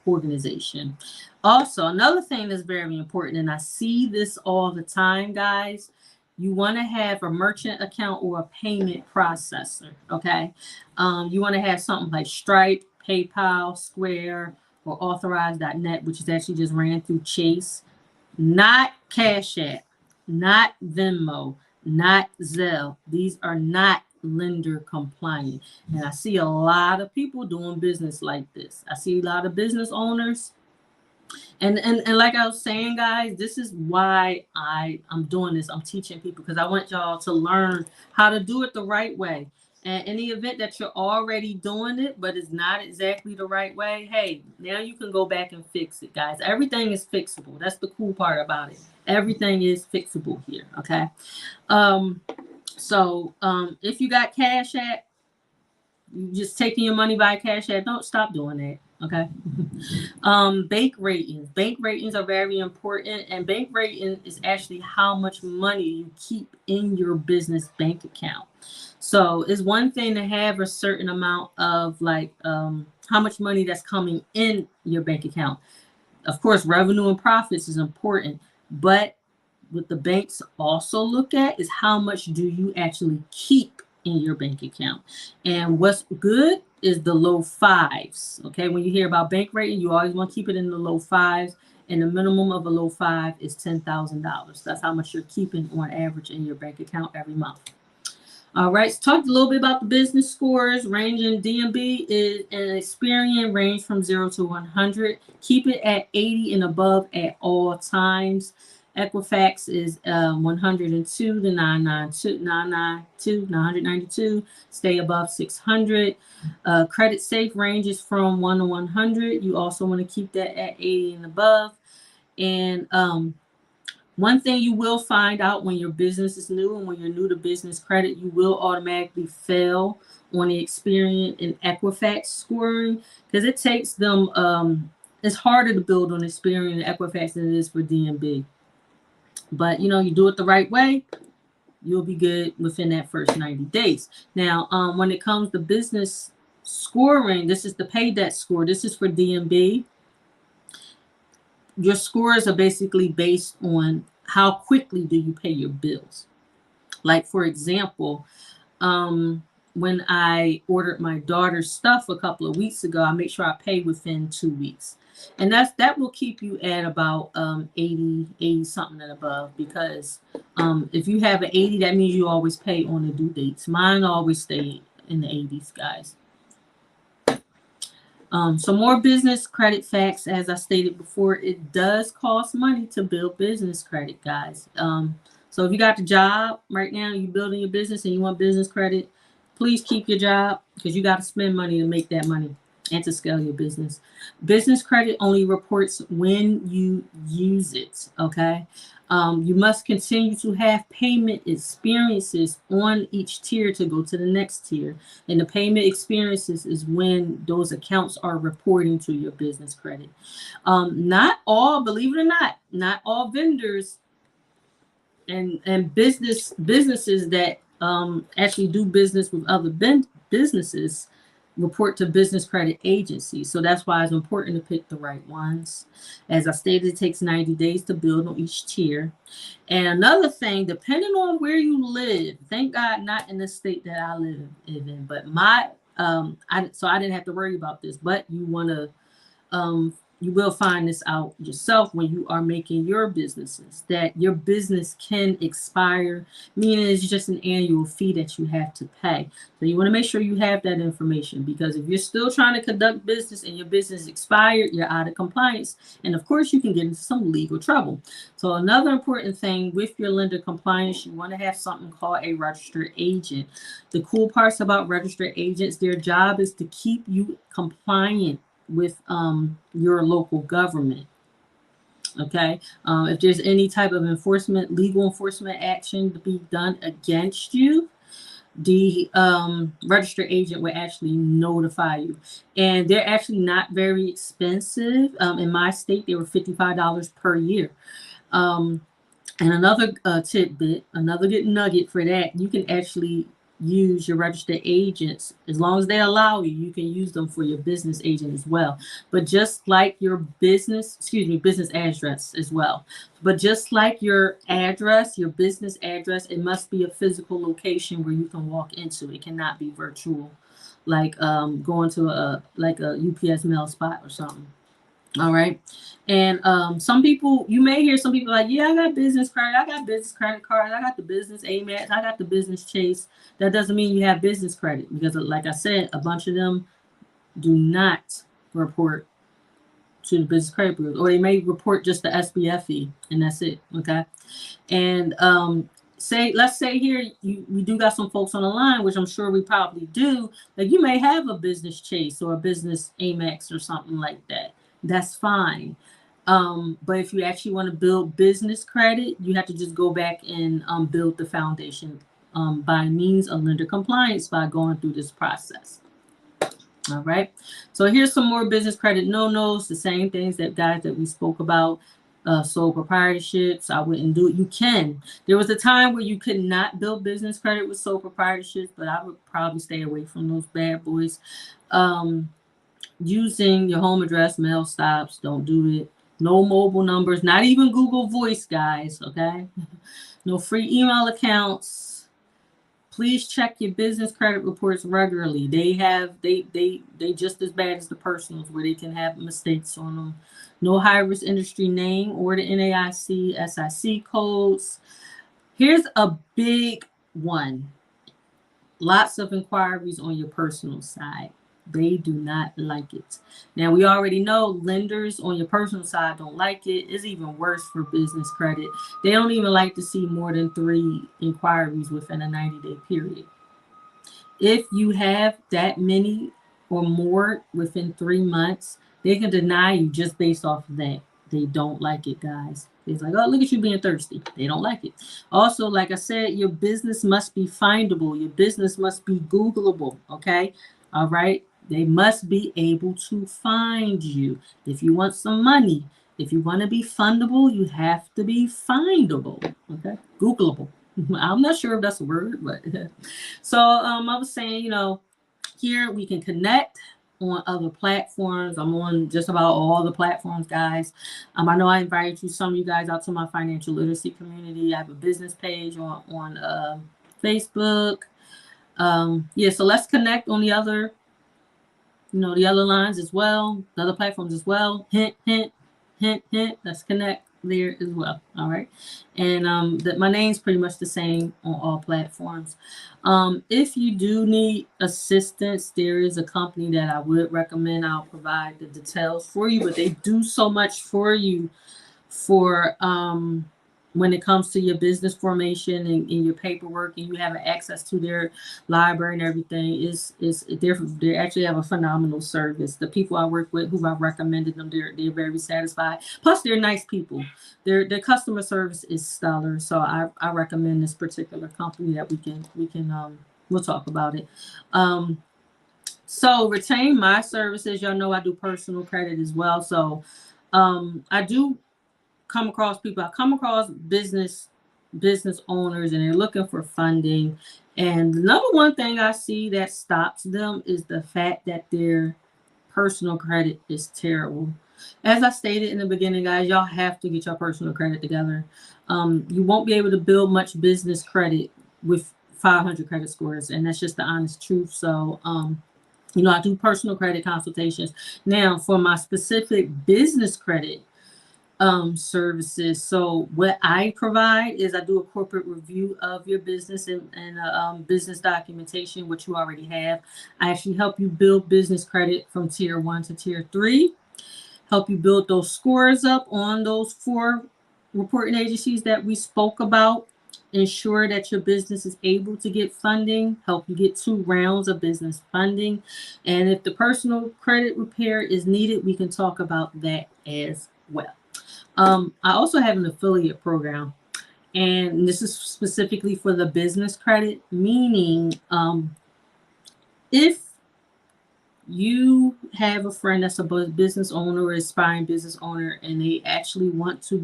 organization. Also, another thing that's very important, and I see this all the time, guys, you want to have a merchant account or a payment processor, okay? You want to have something like Stripe, PayPal, Square, or Authorize.net, which is actually just ran through Chase, not Cash App, not Venmo, not Zelle. These are not lender compliant. And I see a lot of people doing business like this. I see a lot of business owners. And like I was saying, guys, this is why I'm doing this. I'm teaching people because I want y'all to learn how to do it the right way. And in the event that you're already doing it, but it's not exactly the right way, hey, now you can go back and fix it, guys. Everything is fixable. That's the cool part about it. Everything is fixable here, okay? So if you got Cash App, you just taking your money by Cash App, don't stop doing that. Okay. Bank ratings. Bank ratings are very important, and bank rating is actually how much money you keep in your business bank account. So it's one thing to have a certain amount of like how much money that's coming in your bank account. Of course, revenue and profits is important, but what the banks also look at is how much do you actually keep in your bank account. And what's good is the low fives. Okay, when you hear about bank rating, you always want to keep it in the low fives. And the minimum of a low five is $10,000. That's how much you're keeping on average in your bank account every month. All right, so talked a little bit about the business scores. Ranging DMB is an Experian range from 0 to 100. Keep it at 80 and above at all times. Equifax is 102 to 992. Stay above 600. Credit safe ranges from 1 to 100. You also want to keep that at 80 and above. And one thing you will find out when your business is new and when you're new to business credit, you will automatically fail on the Experian and Equifax scoring because it takes them. It's harder to build on Experian and Equifax than it is for DMB. But you do it the right way, you'll be good within that first 90 days. Now, when it comes to business scoring, this is the pay debt score. This is for DMB. Your scores are basically based on how quickly do you pay your bills. Like, for example, when I ordered my daughter's stuff a couple of weeks ago, I make sure I pay within 2 weeks. And that will keep you at about 80 something and above, because if you have an 80, that means you always pay on the due dates. Mine always stay in the 80s, guys. So more business credit facts. As I stated before, it does cost money to build business credit, guys. So if you got the job right now, you're building your business and you want business credit, please keep your job because you got to spend money to make that money and to scale your business. Business credit only reports when you use it, okay? You must continue to have payment experiences on each tier to go to the next tier. And the payment experiences is when those accounts are reporting to your business credit. Not all, believe it or not all vendors and businesses that actually do business with other businesses report to business credit agencies. So that's why it's important to pick the right ones. As I stated, it takes 90 days to build on each tier. And another thing, depending on where you live, thank God not in the state that I live in, but so I didn't have to worry about this, but you want to you will find this out yourself when you are making your businesses, that your business can expire, meaning it's just an annual fee that you have to pay. So you want to make sure you have that information, because if you're still trying to conduct business and your business expired, you're out of compliance. And of course, you can get into some legal trouble. So another important thing with your lender compliance, you want to have something called a registered agent. The cool parts about registered agents, their job is to keep you compliant with your local government. Okay, if there's any type of legal enforcement action to be done against you, the registered agent will actually notify you. And they're actually not very expensive. In my state, they were $55 per year. And another tidbit, another good nugget for that, you can actually use your registered agents as long as they allow you. You can use them for your business agent as well. But just like your business address as well. But just like your address, your business address, it must be a physical location where you can walk into. It cannot be virtual, like going to a UPS mail spot or something. All right. And some people, you may hear some people like, yeah, I got business credit. I got business credit cards. I got the business Amex. I got the business Chase. That doesn't mean you have business credit, because like I said, a bunch of them do not report to the business credit bureau, or they may report just the SBFE and that's it. Okay. And let's say here we do got some folks on the line, which I'm sure we probably do. Like, you may have a business Chase or a business Amex or something like that. That's fine. But if you actually want to build business credit, you have to just go back and build the foundation by means of lender compliance by going through this process. All right. So here's some more business credit no-nos, the same things that guys that we spoke about. Sole proprietorships, I wouldn't do it. You can. There was a time where you could not build business credit with sole proprietorships, but I would probably stay away from those bad boys. Using your home address, mail stops, don't do it. No mobile numbers, not even Google Voice, guys. Okay. No free email accounts. Please check your business credit reports regularly. They just as bad as the personals where they can have mistakes on them. No high risk industry name or the NAIC, SIC codes. Here's a big one. Lots of inquiries on your personal side. They do not like it. Now, we already know lenders on your personal side don't like it. It's even worse for business credit. They don't even like to see more than 3 inquiries within a 90-day period. If you have that many or more within 3 months, they can deny you just based off of that. They don't like it, guys. It's like, oh, look at you being thirsty. They don't like it. Also, like I said, your business must be findable. Your business must be Googleable, okay? All right? They must be able to find you. If you want some money, if you want to be fundable, you have to be findable, okay? Googleable. I'm not sure if that's a word, but so I was saying, here we can connect on other platforms. I'm on just about all the platforms, guys. I know I invited some of you guys out to my financial literacy community. I have a business page on Facebook. Yeah, so let's connect on the other lines as well, the other platforms as well. Hint, hint, hint, hint. Let's connect there as well. All right. And my name's pretty much the same on all platforms. If you do need assistance, there is a company that I would recommend. I'll provide the details for you, but they do so much for you for when it comes to your business formation and your paperwork, and you have access to their library and everything. They actually have a phenomenal service. The people I work with, who I've recommended them, they're very satisfied. Plus, they're nice people. Their customer service is stellar. So I recommend this particular company that we'll talk about it. So retain my services. Y'all know I do personal credit as well. So I do come across people. I come across business owners, and they're looking for funding. And the number one thing I see that stops them is the fact that their personal credit is terrible. As I stated in the beginning, guys, y'all have to get your personal credit together. You won't be able to build much business credit with 500 credit scores, and that's just the honest truth. So, I do personal credit consultations. Now, for my specific business credit services. So what I provide is I do a corporate review of your business and business documentation, which you already have. I actually help you build business credit from tier 1 to tier 3, help you build those scores up on those 4 reporting agencies that we spoke about, ensure that your business is able to get funding, help you get 2 rounds of business funding. And if the personal credit repair is needed, we can talk about that as well. I also have an affiliate program, and this is specifically for the business credit, meaning if you have a friend that's a business owner or aspiring business owner, and they actually want to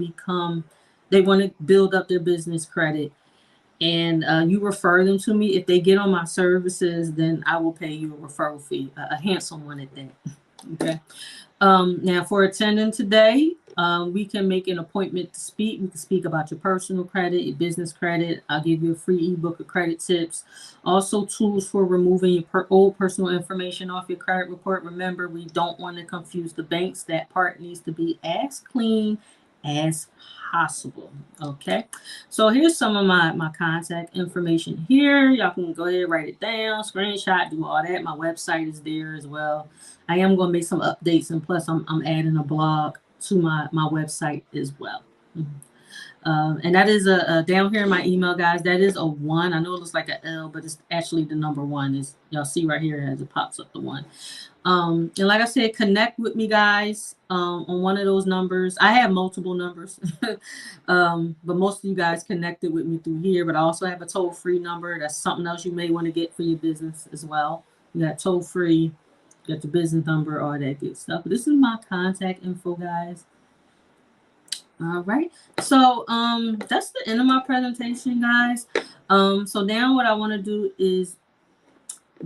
build up their business credit, and you refer them to me, if they get on my services, then I will pay you a referral fee, a handsome one at that. Okay. Now, for attending today, we can make an appointment to speak. We can speak about your personal credit, your business credit. I'll give you a free ebook of credit tips. Also, tools for removing your old personal information off your credit report. Remember, we don't want to confuse the banks. That part needs to be as clean as possible. Okay. So here's some of my contact information here. Y'all can go ahead, write it down, screenshot, do all that. My website is there as well. I am going to make some updates, and plus I'm adding a blog to my website as well. And that is a down here in my email, guys. That is a 1. I know it looks like an L, but it's actually the number 1. Is y'all see right here as it pops up the 1. And like I said, connect with me, guys, on one of those numbers. I have multiple numbers, but most of you guys connected with me through here. But I also have a toll-free number. That's something else you may want to get for your business as well. You got toll-free Got the business number, all that good stuff. But this is my contact info, guys. All right. So that's the end of my presentation, guys. So now what I want to do is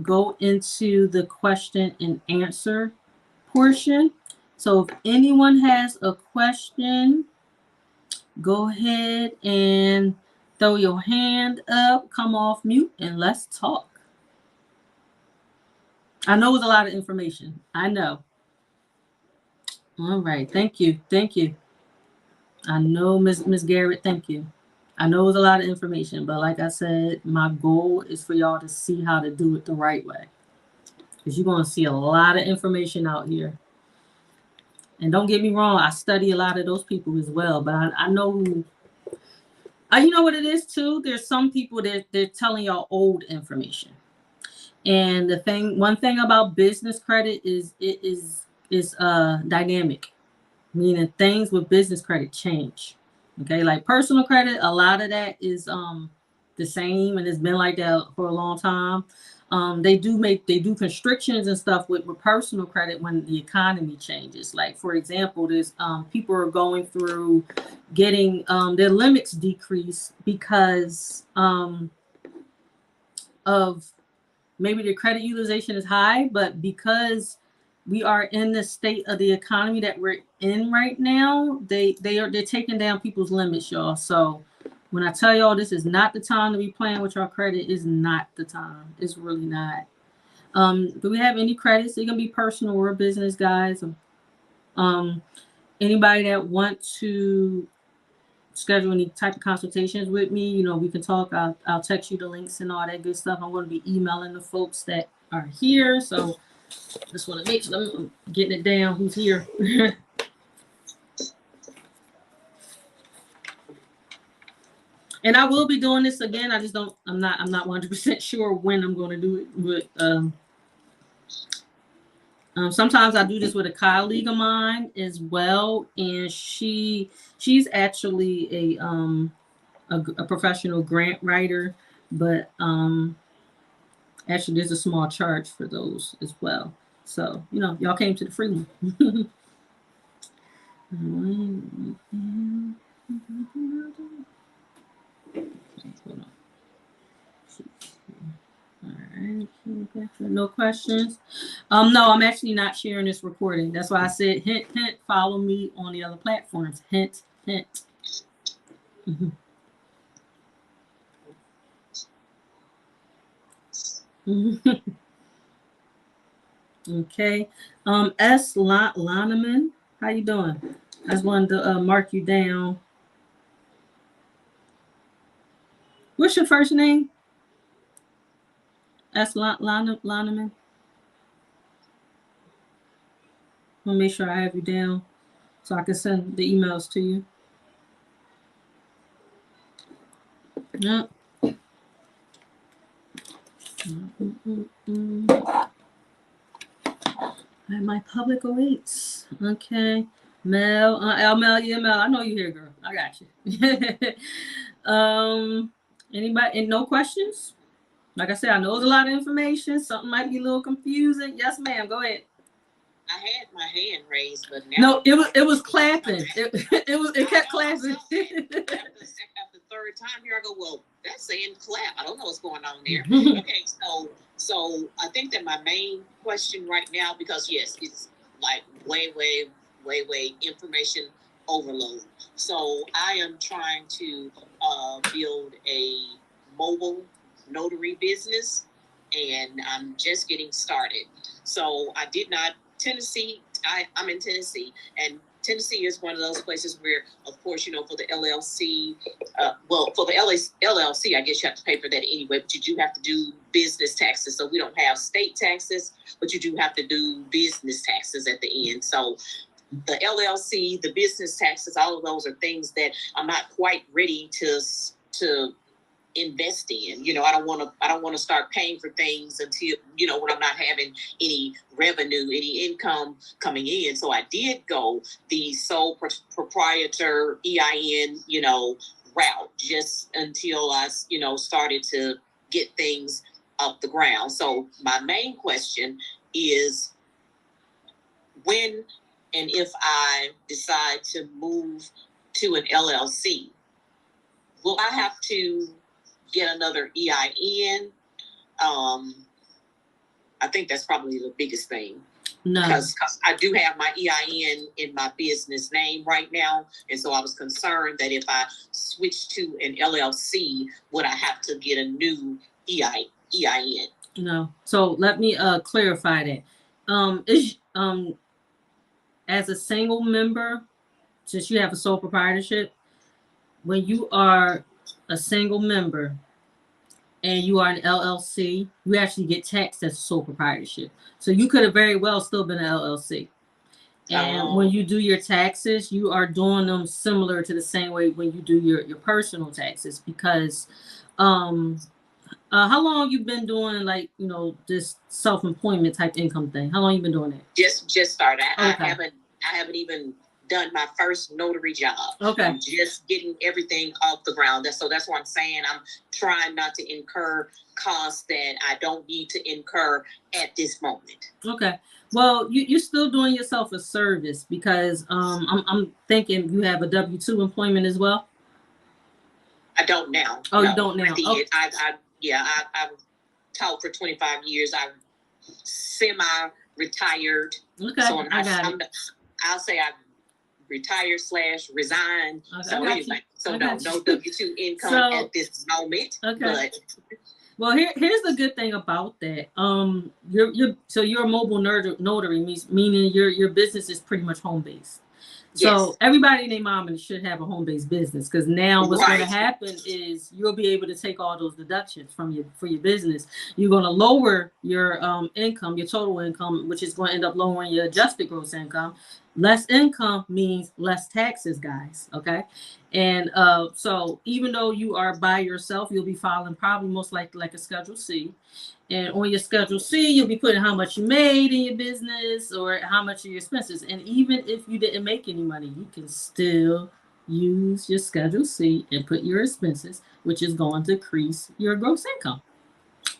go into the question and answer portion. So if anyone has a question, go ahead and throw your hand up, come off mute, and let's talk. I know it's a lot of information. I know. All right. Thank you. Thank you. I know, Miss Garrett. Thank you. I know it's a lot of information, but like I said, my goal is for y'all to see how to do it the right way. Because you're going to see a lot of information out here. And don't get me wrong, I study a lot of those people as well, but I know who. You know what it is too? There's some people that they're telling y'all old information. And one thing about business credit is it is dynamic, meaning things with business credit change. Okay, like personal credit, a lot of that is the same, and it's been like that for a long time. They do constrictions and stuff with personal credit when the economy changes. Like for example, there's people are going through getting their limits decreased because of maybe the credit utilization is high, but because we are in the state of the economy that we're in right now, they're taking down people's limits, y'all. So when I tell y'all this is not the time to be playing with your credit, is not the time. It's really not. Do we have any credits? It can be personal or business, guys. Anybody that want to schedule any type of consultations with me, you know, we can talk. I'll text you the links and all that good stuff. I'm going to be emailing the folks that are here. So just want to make sure I'm getting it down who's here. And I will be doing this again. I just don't, I'm not 100% sure when I'm going to do it. But sometimes I do this with a colleague of mine as well. And she's actually a professional grant writer, but actually there's a small charge for those as well. So, you know, y'all came to the free one. All right. No questions. No, I'm actually not sharing this recording. That's why I said hint, hint, follow me on the other platforms. Hint, hint. Okay. S. Loneman, how you doing? I just wanted to mark you down. What's your first name? S. Loneman. I'll make sure I have you down so I can send the emails to you. Yep. And my public awaits. Okay. Mel, Mel, yeah, Mel. I know you here, girl. I got you. Anybody? And no questions? Like I said, I know it's a lot of information. Something might be a little confusing. Yes, ma'am. Go ahead. I had my hand raised, but now it was clapping. It kept clapping. After the third time here, I go, well, that's saying clap. I don't know what's going on there. Okay, so I think that my main question right now, because yes, it's like way information overload. So I am trying to build a mobile notary business, and I'm just getting started. So I did not. Tennessee, I'm in Tennessee, and Tennessee is one of those places where, of course, you know, for the LLC, for the LLC, I guess you have to pay for that anyway, but you do have to do business taxes. So we don't have state taxes, but you do have to do business taxes at the end. So the LLC, the business taxes, all of those are things that I'm not quite ready to invest in. You know, I don't want to start paying for things until, you know, when I'm not having any revenue, any income coming in. So I did go the sole proprietor EIN, you know, route just until I, you know, started to get things off the ground. So my main question is, when and if I decide to move to an LLC, will I have to get another EIN? I think that's probably the biggest thing. No. Because I do have my EIN in my business name right now. And so I was concerned that if I switch to an LLC, would I have to get a new EIN? No. So let me clarify that. As a single member, since you have a sole proprietorship, when you are a single member and you are an LLC, you actually get taxed as a sole proprietorship. So you could have very well still been an LLC. And when you do your taxes, you are doing them similar to the same way when you do your personal taxes. Because how long you been doing, like, this self-employment type income thing? How long you been doing that? Just started. Okay. I haven't even done my first notary job. Okay. I'm just getting everything off the ground. So that's what I'm saying. I'm trying not to incur costs that I don't need to incur at this moment. Okay. Well, you're still doing yourself a service, because I'm thinking you have a W-2 employment as well. I don't now. Oh, no, you don't now. Oh. I've taught for 25 years. I'm semi-retired. Okay. So I'll say I've retired / resigned. Okay. So anyway, no W-2 income at this moment. Okay. But well, here's the good thing about that. You're a mobile notary, meaning your business is pretty much home based. So yes. Everybody and their mama should have a home-based business, because now what's going to happen is you'll be able to take all those deductions for your business. You're going to lower your income, your total income, which is going to end up lowering your adjusted gross income. Less income means less taxes, guys. Okay. And so even though you are by yourself, you'll be filing probably most likely like a Schedule C. And on your Schedule C, you'll be putting how much you made in your business or how much of your expenses. And even if you didn't make any money, you can still use your Schedule C and put your expenses, which is going to increase your gross income,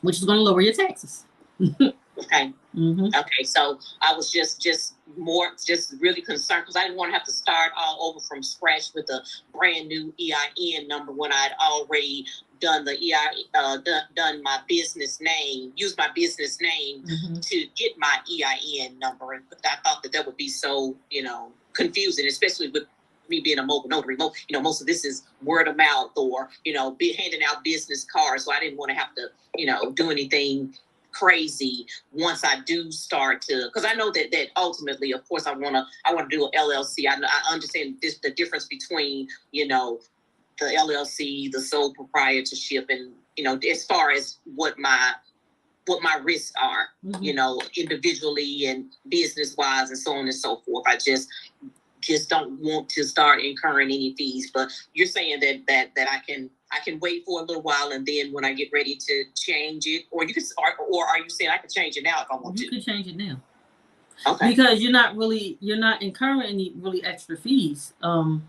which is going to lower your taxes. Okay. Mm-hmm. Okay. So I was just really concerned because I didn't want to have to start all over from scratch with a brand new EIN number when I'd already done the done my business name, used my business name to get my EIN number. And I thought that would be so, confusing, especially with me being a mobile notary. Most of this is word of mouth or, handing out business cards. So I didn't want to have to, do anything crazy once I do start to, because I know that ultimately, of course, I want to do an LLC. I understand the difference between, the LLC, the sole proprietorship, and, as far as what my risks are, individually and business wise and so on and so forth. I just don't want to start incurring any fees. But you're saying that I can wait for a little while, and then when I get ready to change it, or you can start, or are you saying I can change it now if I want to? You can change it now. Okay. Because you're not incurring any really extra fees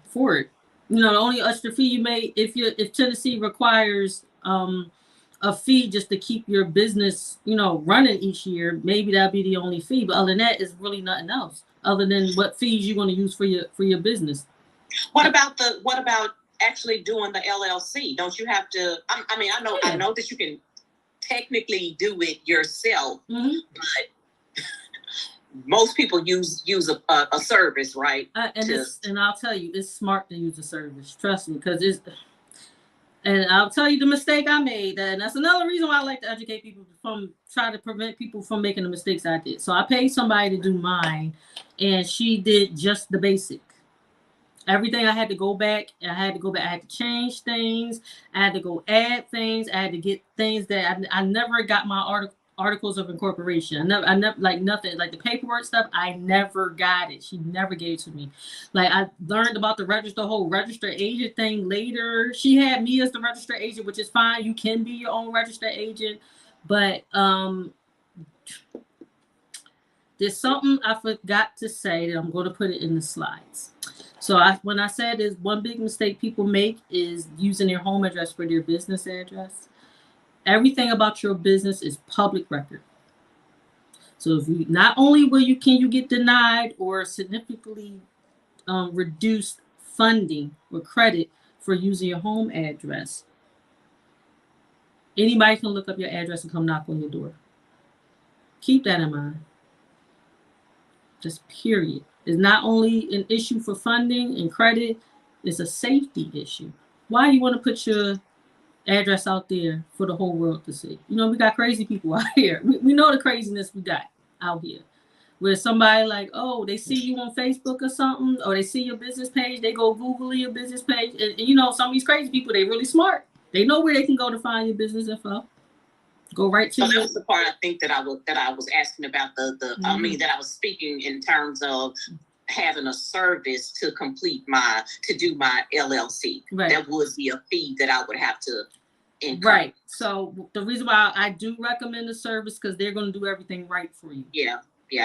for it. The only extra fee you may, if Tennessee requires a fee just to keep your business, running each year, maybe that'd be the only fee. But other than that, it's really nothing else other than what fees you're going to use for your business. What about actually doing the LLC? Don't you have to? I know that you can technically do it yourself, but most people use a service, right? And I'll tell you, it's smart to use a service. Trust me, because it's. And I'll tell you the mistake I made, and that's another reason why I like to educate people try to prevent people from making the mistakes I did. So I paid somebody to do mine, and she did just the basic. Everything I had to go back. I had to change things. I had to go add things. I had to get things that I never got my articles of incorporation. I never like nothing like the paperwork stuff. I never got it. She never gave it to me. Like I learned about the whole registered agent thing later. She had me as the registered agent, which is fine. You can be your own registered agent, but there's something I forgot to say that I'm going to put it in the slides. So when I said there's one big mistake people make is using their home address for their business address. Everything about your business is public record. So if you not only can you get denied or significantly reduced funding or credit for using your home address, anybody can look up your address and come knock on your door. Keep that in mind. Just period. It's not only an issue for funding and credit, it's a safety issue. Why you want to put your address out there for the whole world to see? You know, we got crazy people out here. We know the craziness we got out here. Where somebody like, oh, they see you on Facebook or something, or they see your business page, they go Google your business page. And you know, some of these crazy people, they really smart. They know where they can go to find your business info. Go right to so that was the part I think that I was asking about I mean, that I was speaking in terms of having a service to do my LLC. Right. That would be a fee that I would have to incur. Right. So the reason why I do recommend the service, because they're going to do everything right for you. Yeah.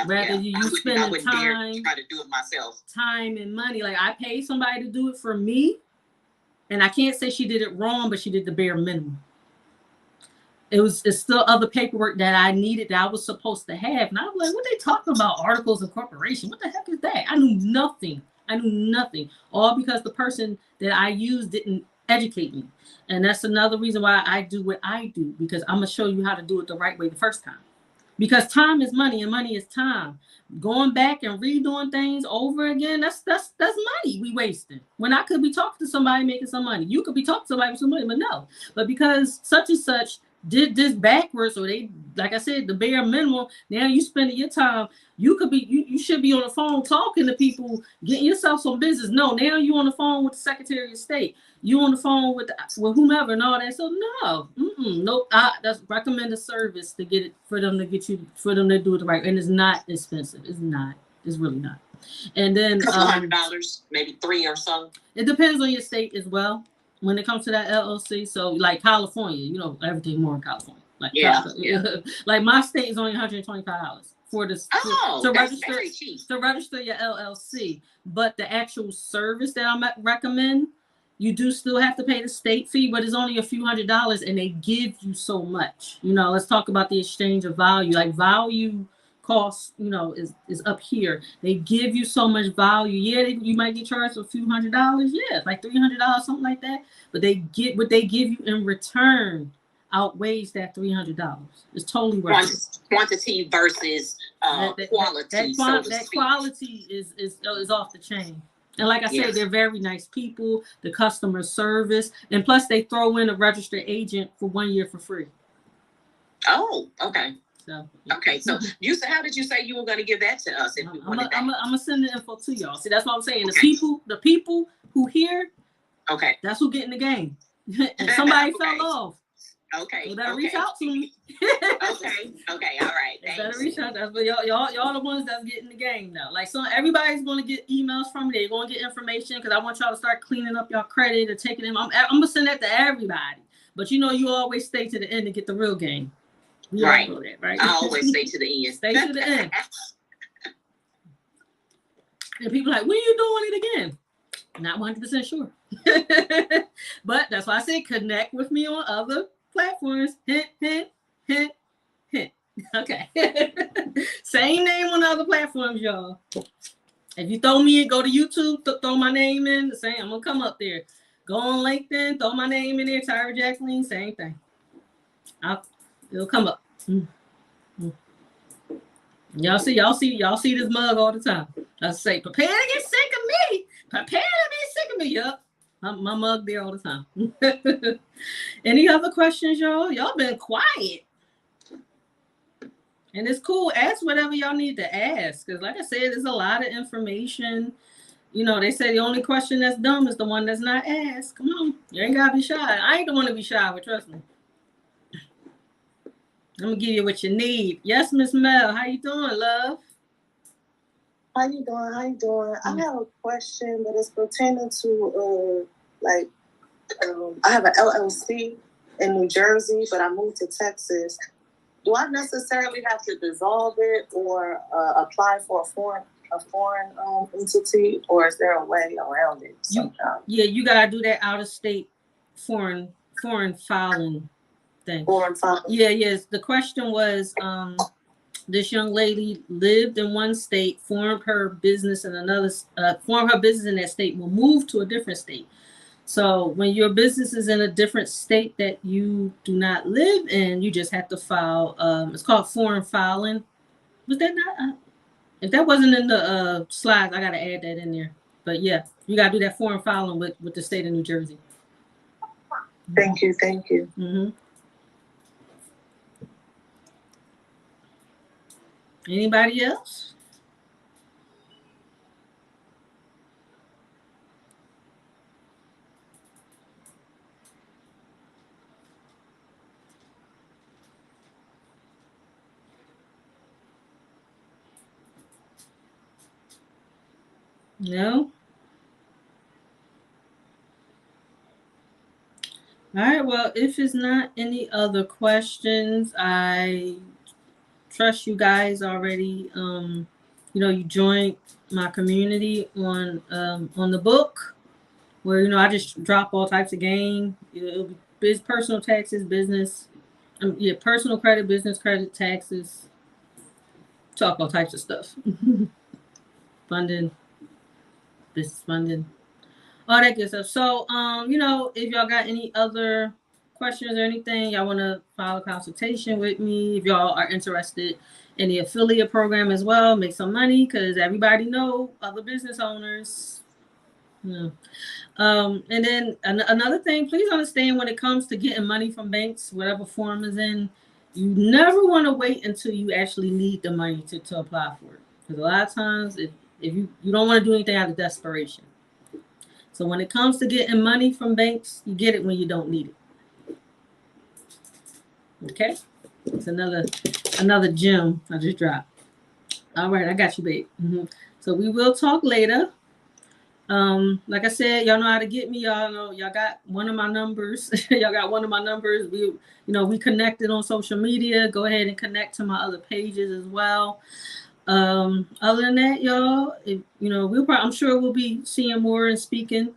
Rather you spend I wouldn't time, dare try to do it myself. Time and money. Like I paid somebody to do it for me, and I can't say she did it wrong, but she did the bare minimum. It's still other paperwork that I needed that I was supposed to have. And I was like, what they talking about? Articles of corporation. What the heck is that? I knew nothing. All because the person that I used didn't educate me. And that's another reason why I do what I do, because I'm going to show you how to do it the right way the first time. Because time is money and money is time. Going back and redoing things over again, that's money we wasting. When I could be talking to somebody making some money. You could be talking to somebody with some money, but no. But because such and such did this backwards, or they, like I said, the bare minimum, now you spending your time, you should be on the phone talking to people, getting yourself some business. No, now you on the phone with the Secretary of State, you on the phone with whomever and all that. So no, nope. That's recommend a service to get it for them to do it the right, and it's not expensive. It's not. It's really not. And then $100, maybe $3 or so. It depends on your state as well. When it comes to that LLC, so like California, you know, everything more in California. Like like my state is only $125 for this to register your LLC. But the actual service that I recommend, you do still have to pay the state fee, but it's only a few $100s, and they give you so much. You know, let's talk about the exchange of value. Like value cost, you know, is up here. They give you so much value. Yeah, you might get charged a few $100s. Yeah, like $300, something like that. But what they give you in return outweighs that $300. It's totally worth it. Quantity versus quality. That quality is off the chain. And like I said, they're very nice people. The customer service, and plus they throw in a registered agent for 1 year for free. Oh, okay. So, okay, so how did you say you were going to give that to us? If we wanted that? I'm gonna send the info to y'all. See, that's what I'm saying. The people who hear, okay, that's who get in the game. And somebody fell off. Okay, you better reach out to me. okay, all right. You better reach out. That's what y'all the ones that's getting the game now. Like, so everybody's going to get emails from me. They're going to get information, because I want y'all to start cleaning up your credit and taking them. I'm gonna send that to everybody. But you know, you always stay to the end to get the real game. Right. I always stay to the end. Stay to the end. And people are like, when are you doing it again? Not 100% sure. But that's why I say connect with me on other platforms. Hint, hint, hint, hint. Okay. Same name on other platforms, y'all. If you go to YouTube, throw my name in, I'm gonna come up there. Go on LinkedIn, throw my name in there, Tyra Jacqueline, same thing. It'll come up. Y'all see this mug all the time. I say, prepare to get sick of me. Prepare to be sick of me. Yup. My mug there all the time. Any other questions, y'all? Y'all been quiet. And it's cool. Ask whatever y'all need to ask. Because like I said, there's a lot of information. You know, they say the only question that's dumb is the one that's not asked. Come on. You ain't got to be shy. I ain't the one to be shy with, trust me. I'm gonna give you what you need. Yes, Miss Mel, how you doing, love? How you doing? I have a question that is pertaining to I have an LLC in New Jersey, but I moved to Texas. Do I necessarily have to dissolve it or apply for a foreign entity, or is there a way around it somehow? You gotta do that out of state foreign filing thing. Foreign filing. Yes. The question was, This young lady lived in one state, formed her business in another, formed her business in that state, will move to a different state. So when your business is in a different state that you do not live in, you just have to file. It's called foreign filing. Was that not? If that wasn't in the slides, I gotta add that in there. But yeah, you gotta do that foreign filing with the state of New Jersey. Thank you. Thank you. Mm-hmm. Anybody else? No? All right, well, if it's not any other questions, I trust you guys already. You joined my community on the book where I just drop all types of game. It'll be personal taxes, business, personal credit, business credit, taxes, talk all types of stuff, funding, business funding, all that good stuff. So, if y'all got any other questions or anything, y'all want to file a consultation with me. If y'all are interested in the affiliate program as well, make some money because everybody know other business owners. And then another thing, please understand when it comes to getting money from banks, whatever form is in, you never want to wait until you actually need the money to apply for it. Because a lot of times, if you don't want to do anything out of desperation. So when it comes to getting money from banks, you get it when you don't need it. Okay? It's another gem I just dropped. All right, I got you, babe. So we will talk later. Like I said, y'all know how to get me. Y'all know y'all got one of my numbers. Y'all got one of my numbers. We connected on social media. Go ahead and connect to my other pages as well. Other than that, y'all, I'm sure we'll be seeing more and speaking.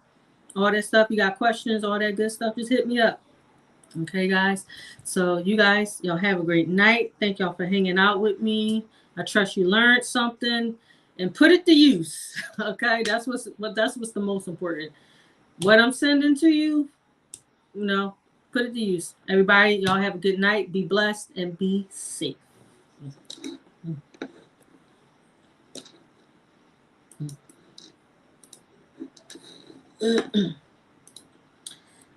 All that stuff. You got questions, all that good stuff, just hit me up. Okay, guys. So you guys, y'all have a great night. Thank y'all for hanging out with me. I trust you learned something and put it to use. Okay, that's what's the most important. What I'm sending to you, put it to use. Everybody, y'all have a good night. Be blessed and be safe.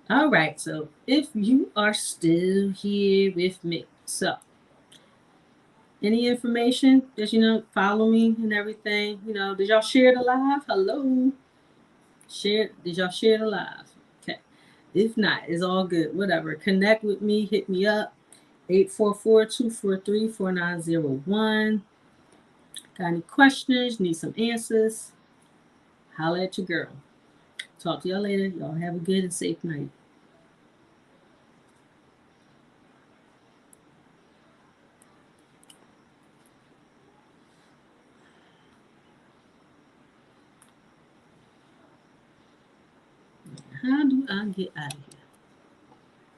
All right, so if you are still here with me, so any information that follow me and everything, did y'all share the live? Hello, did y'all share the live? Okay, if not, it's all good. Whatever, connect with me, hit me up, 844-243-4901. Got any questions? Need some answers? Holla at your girl. Talk to y'all later. Y'all have a good and safe night. How do I get out of here?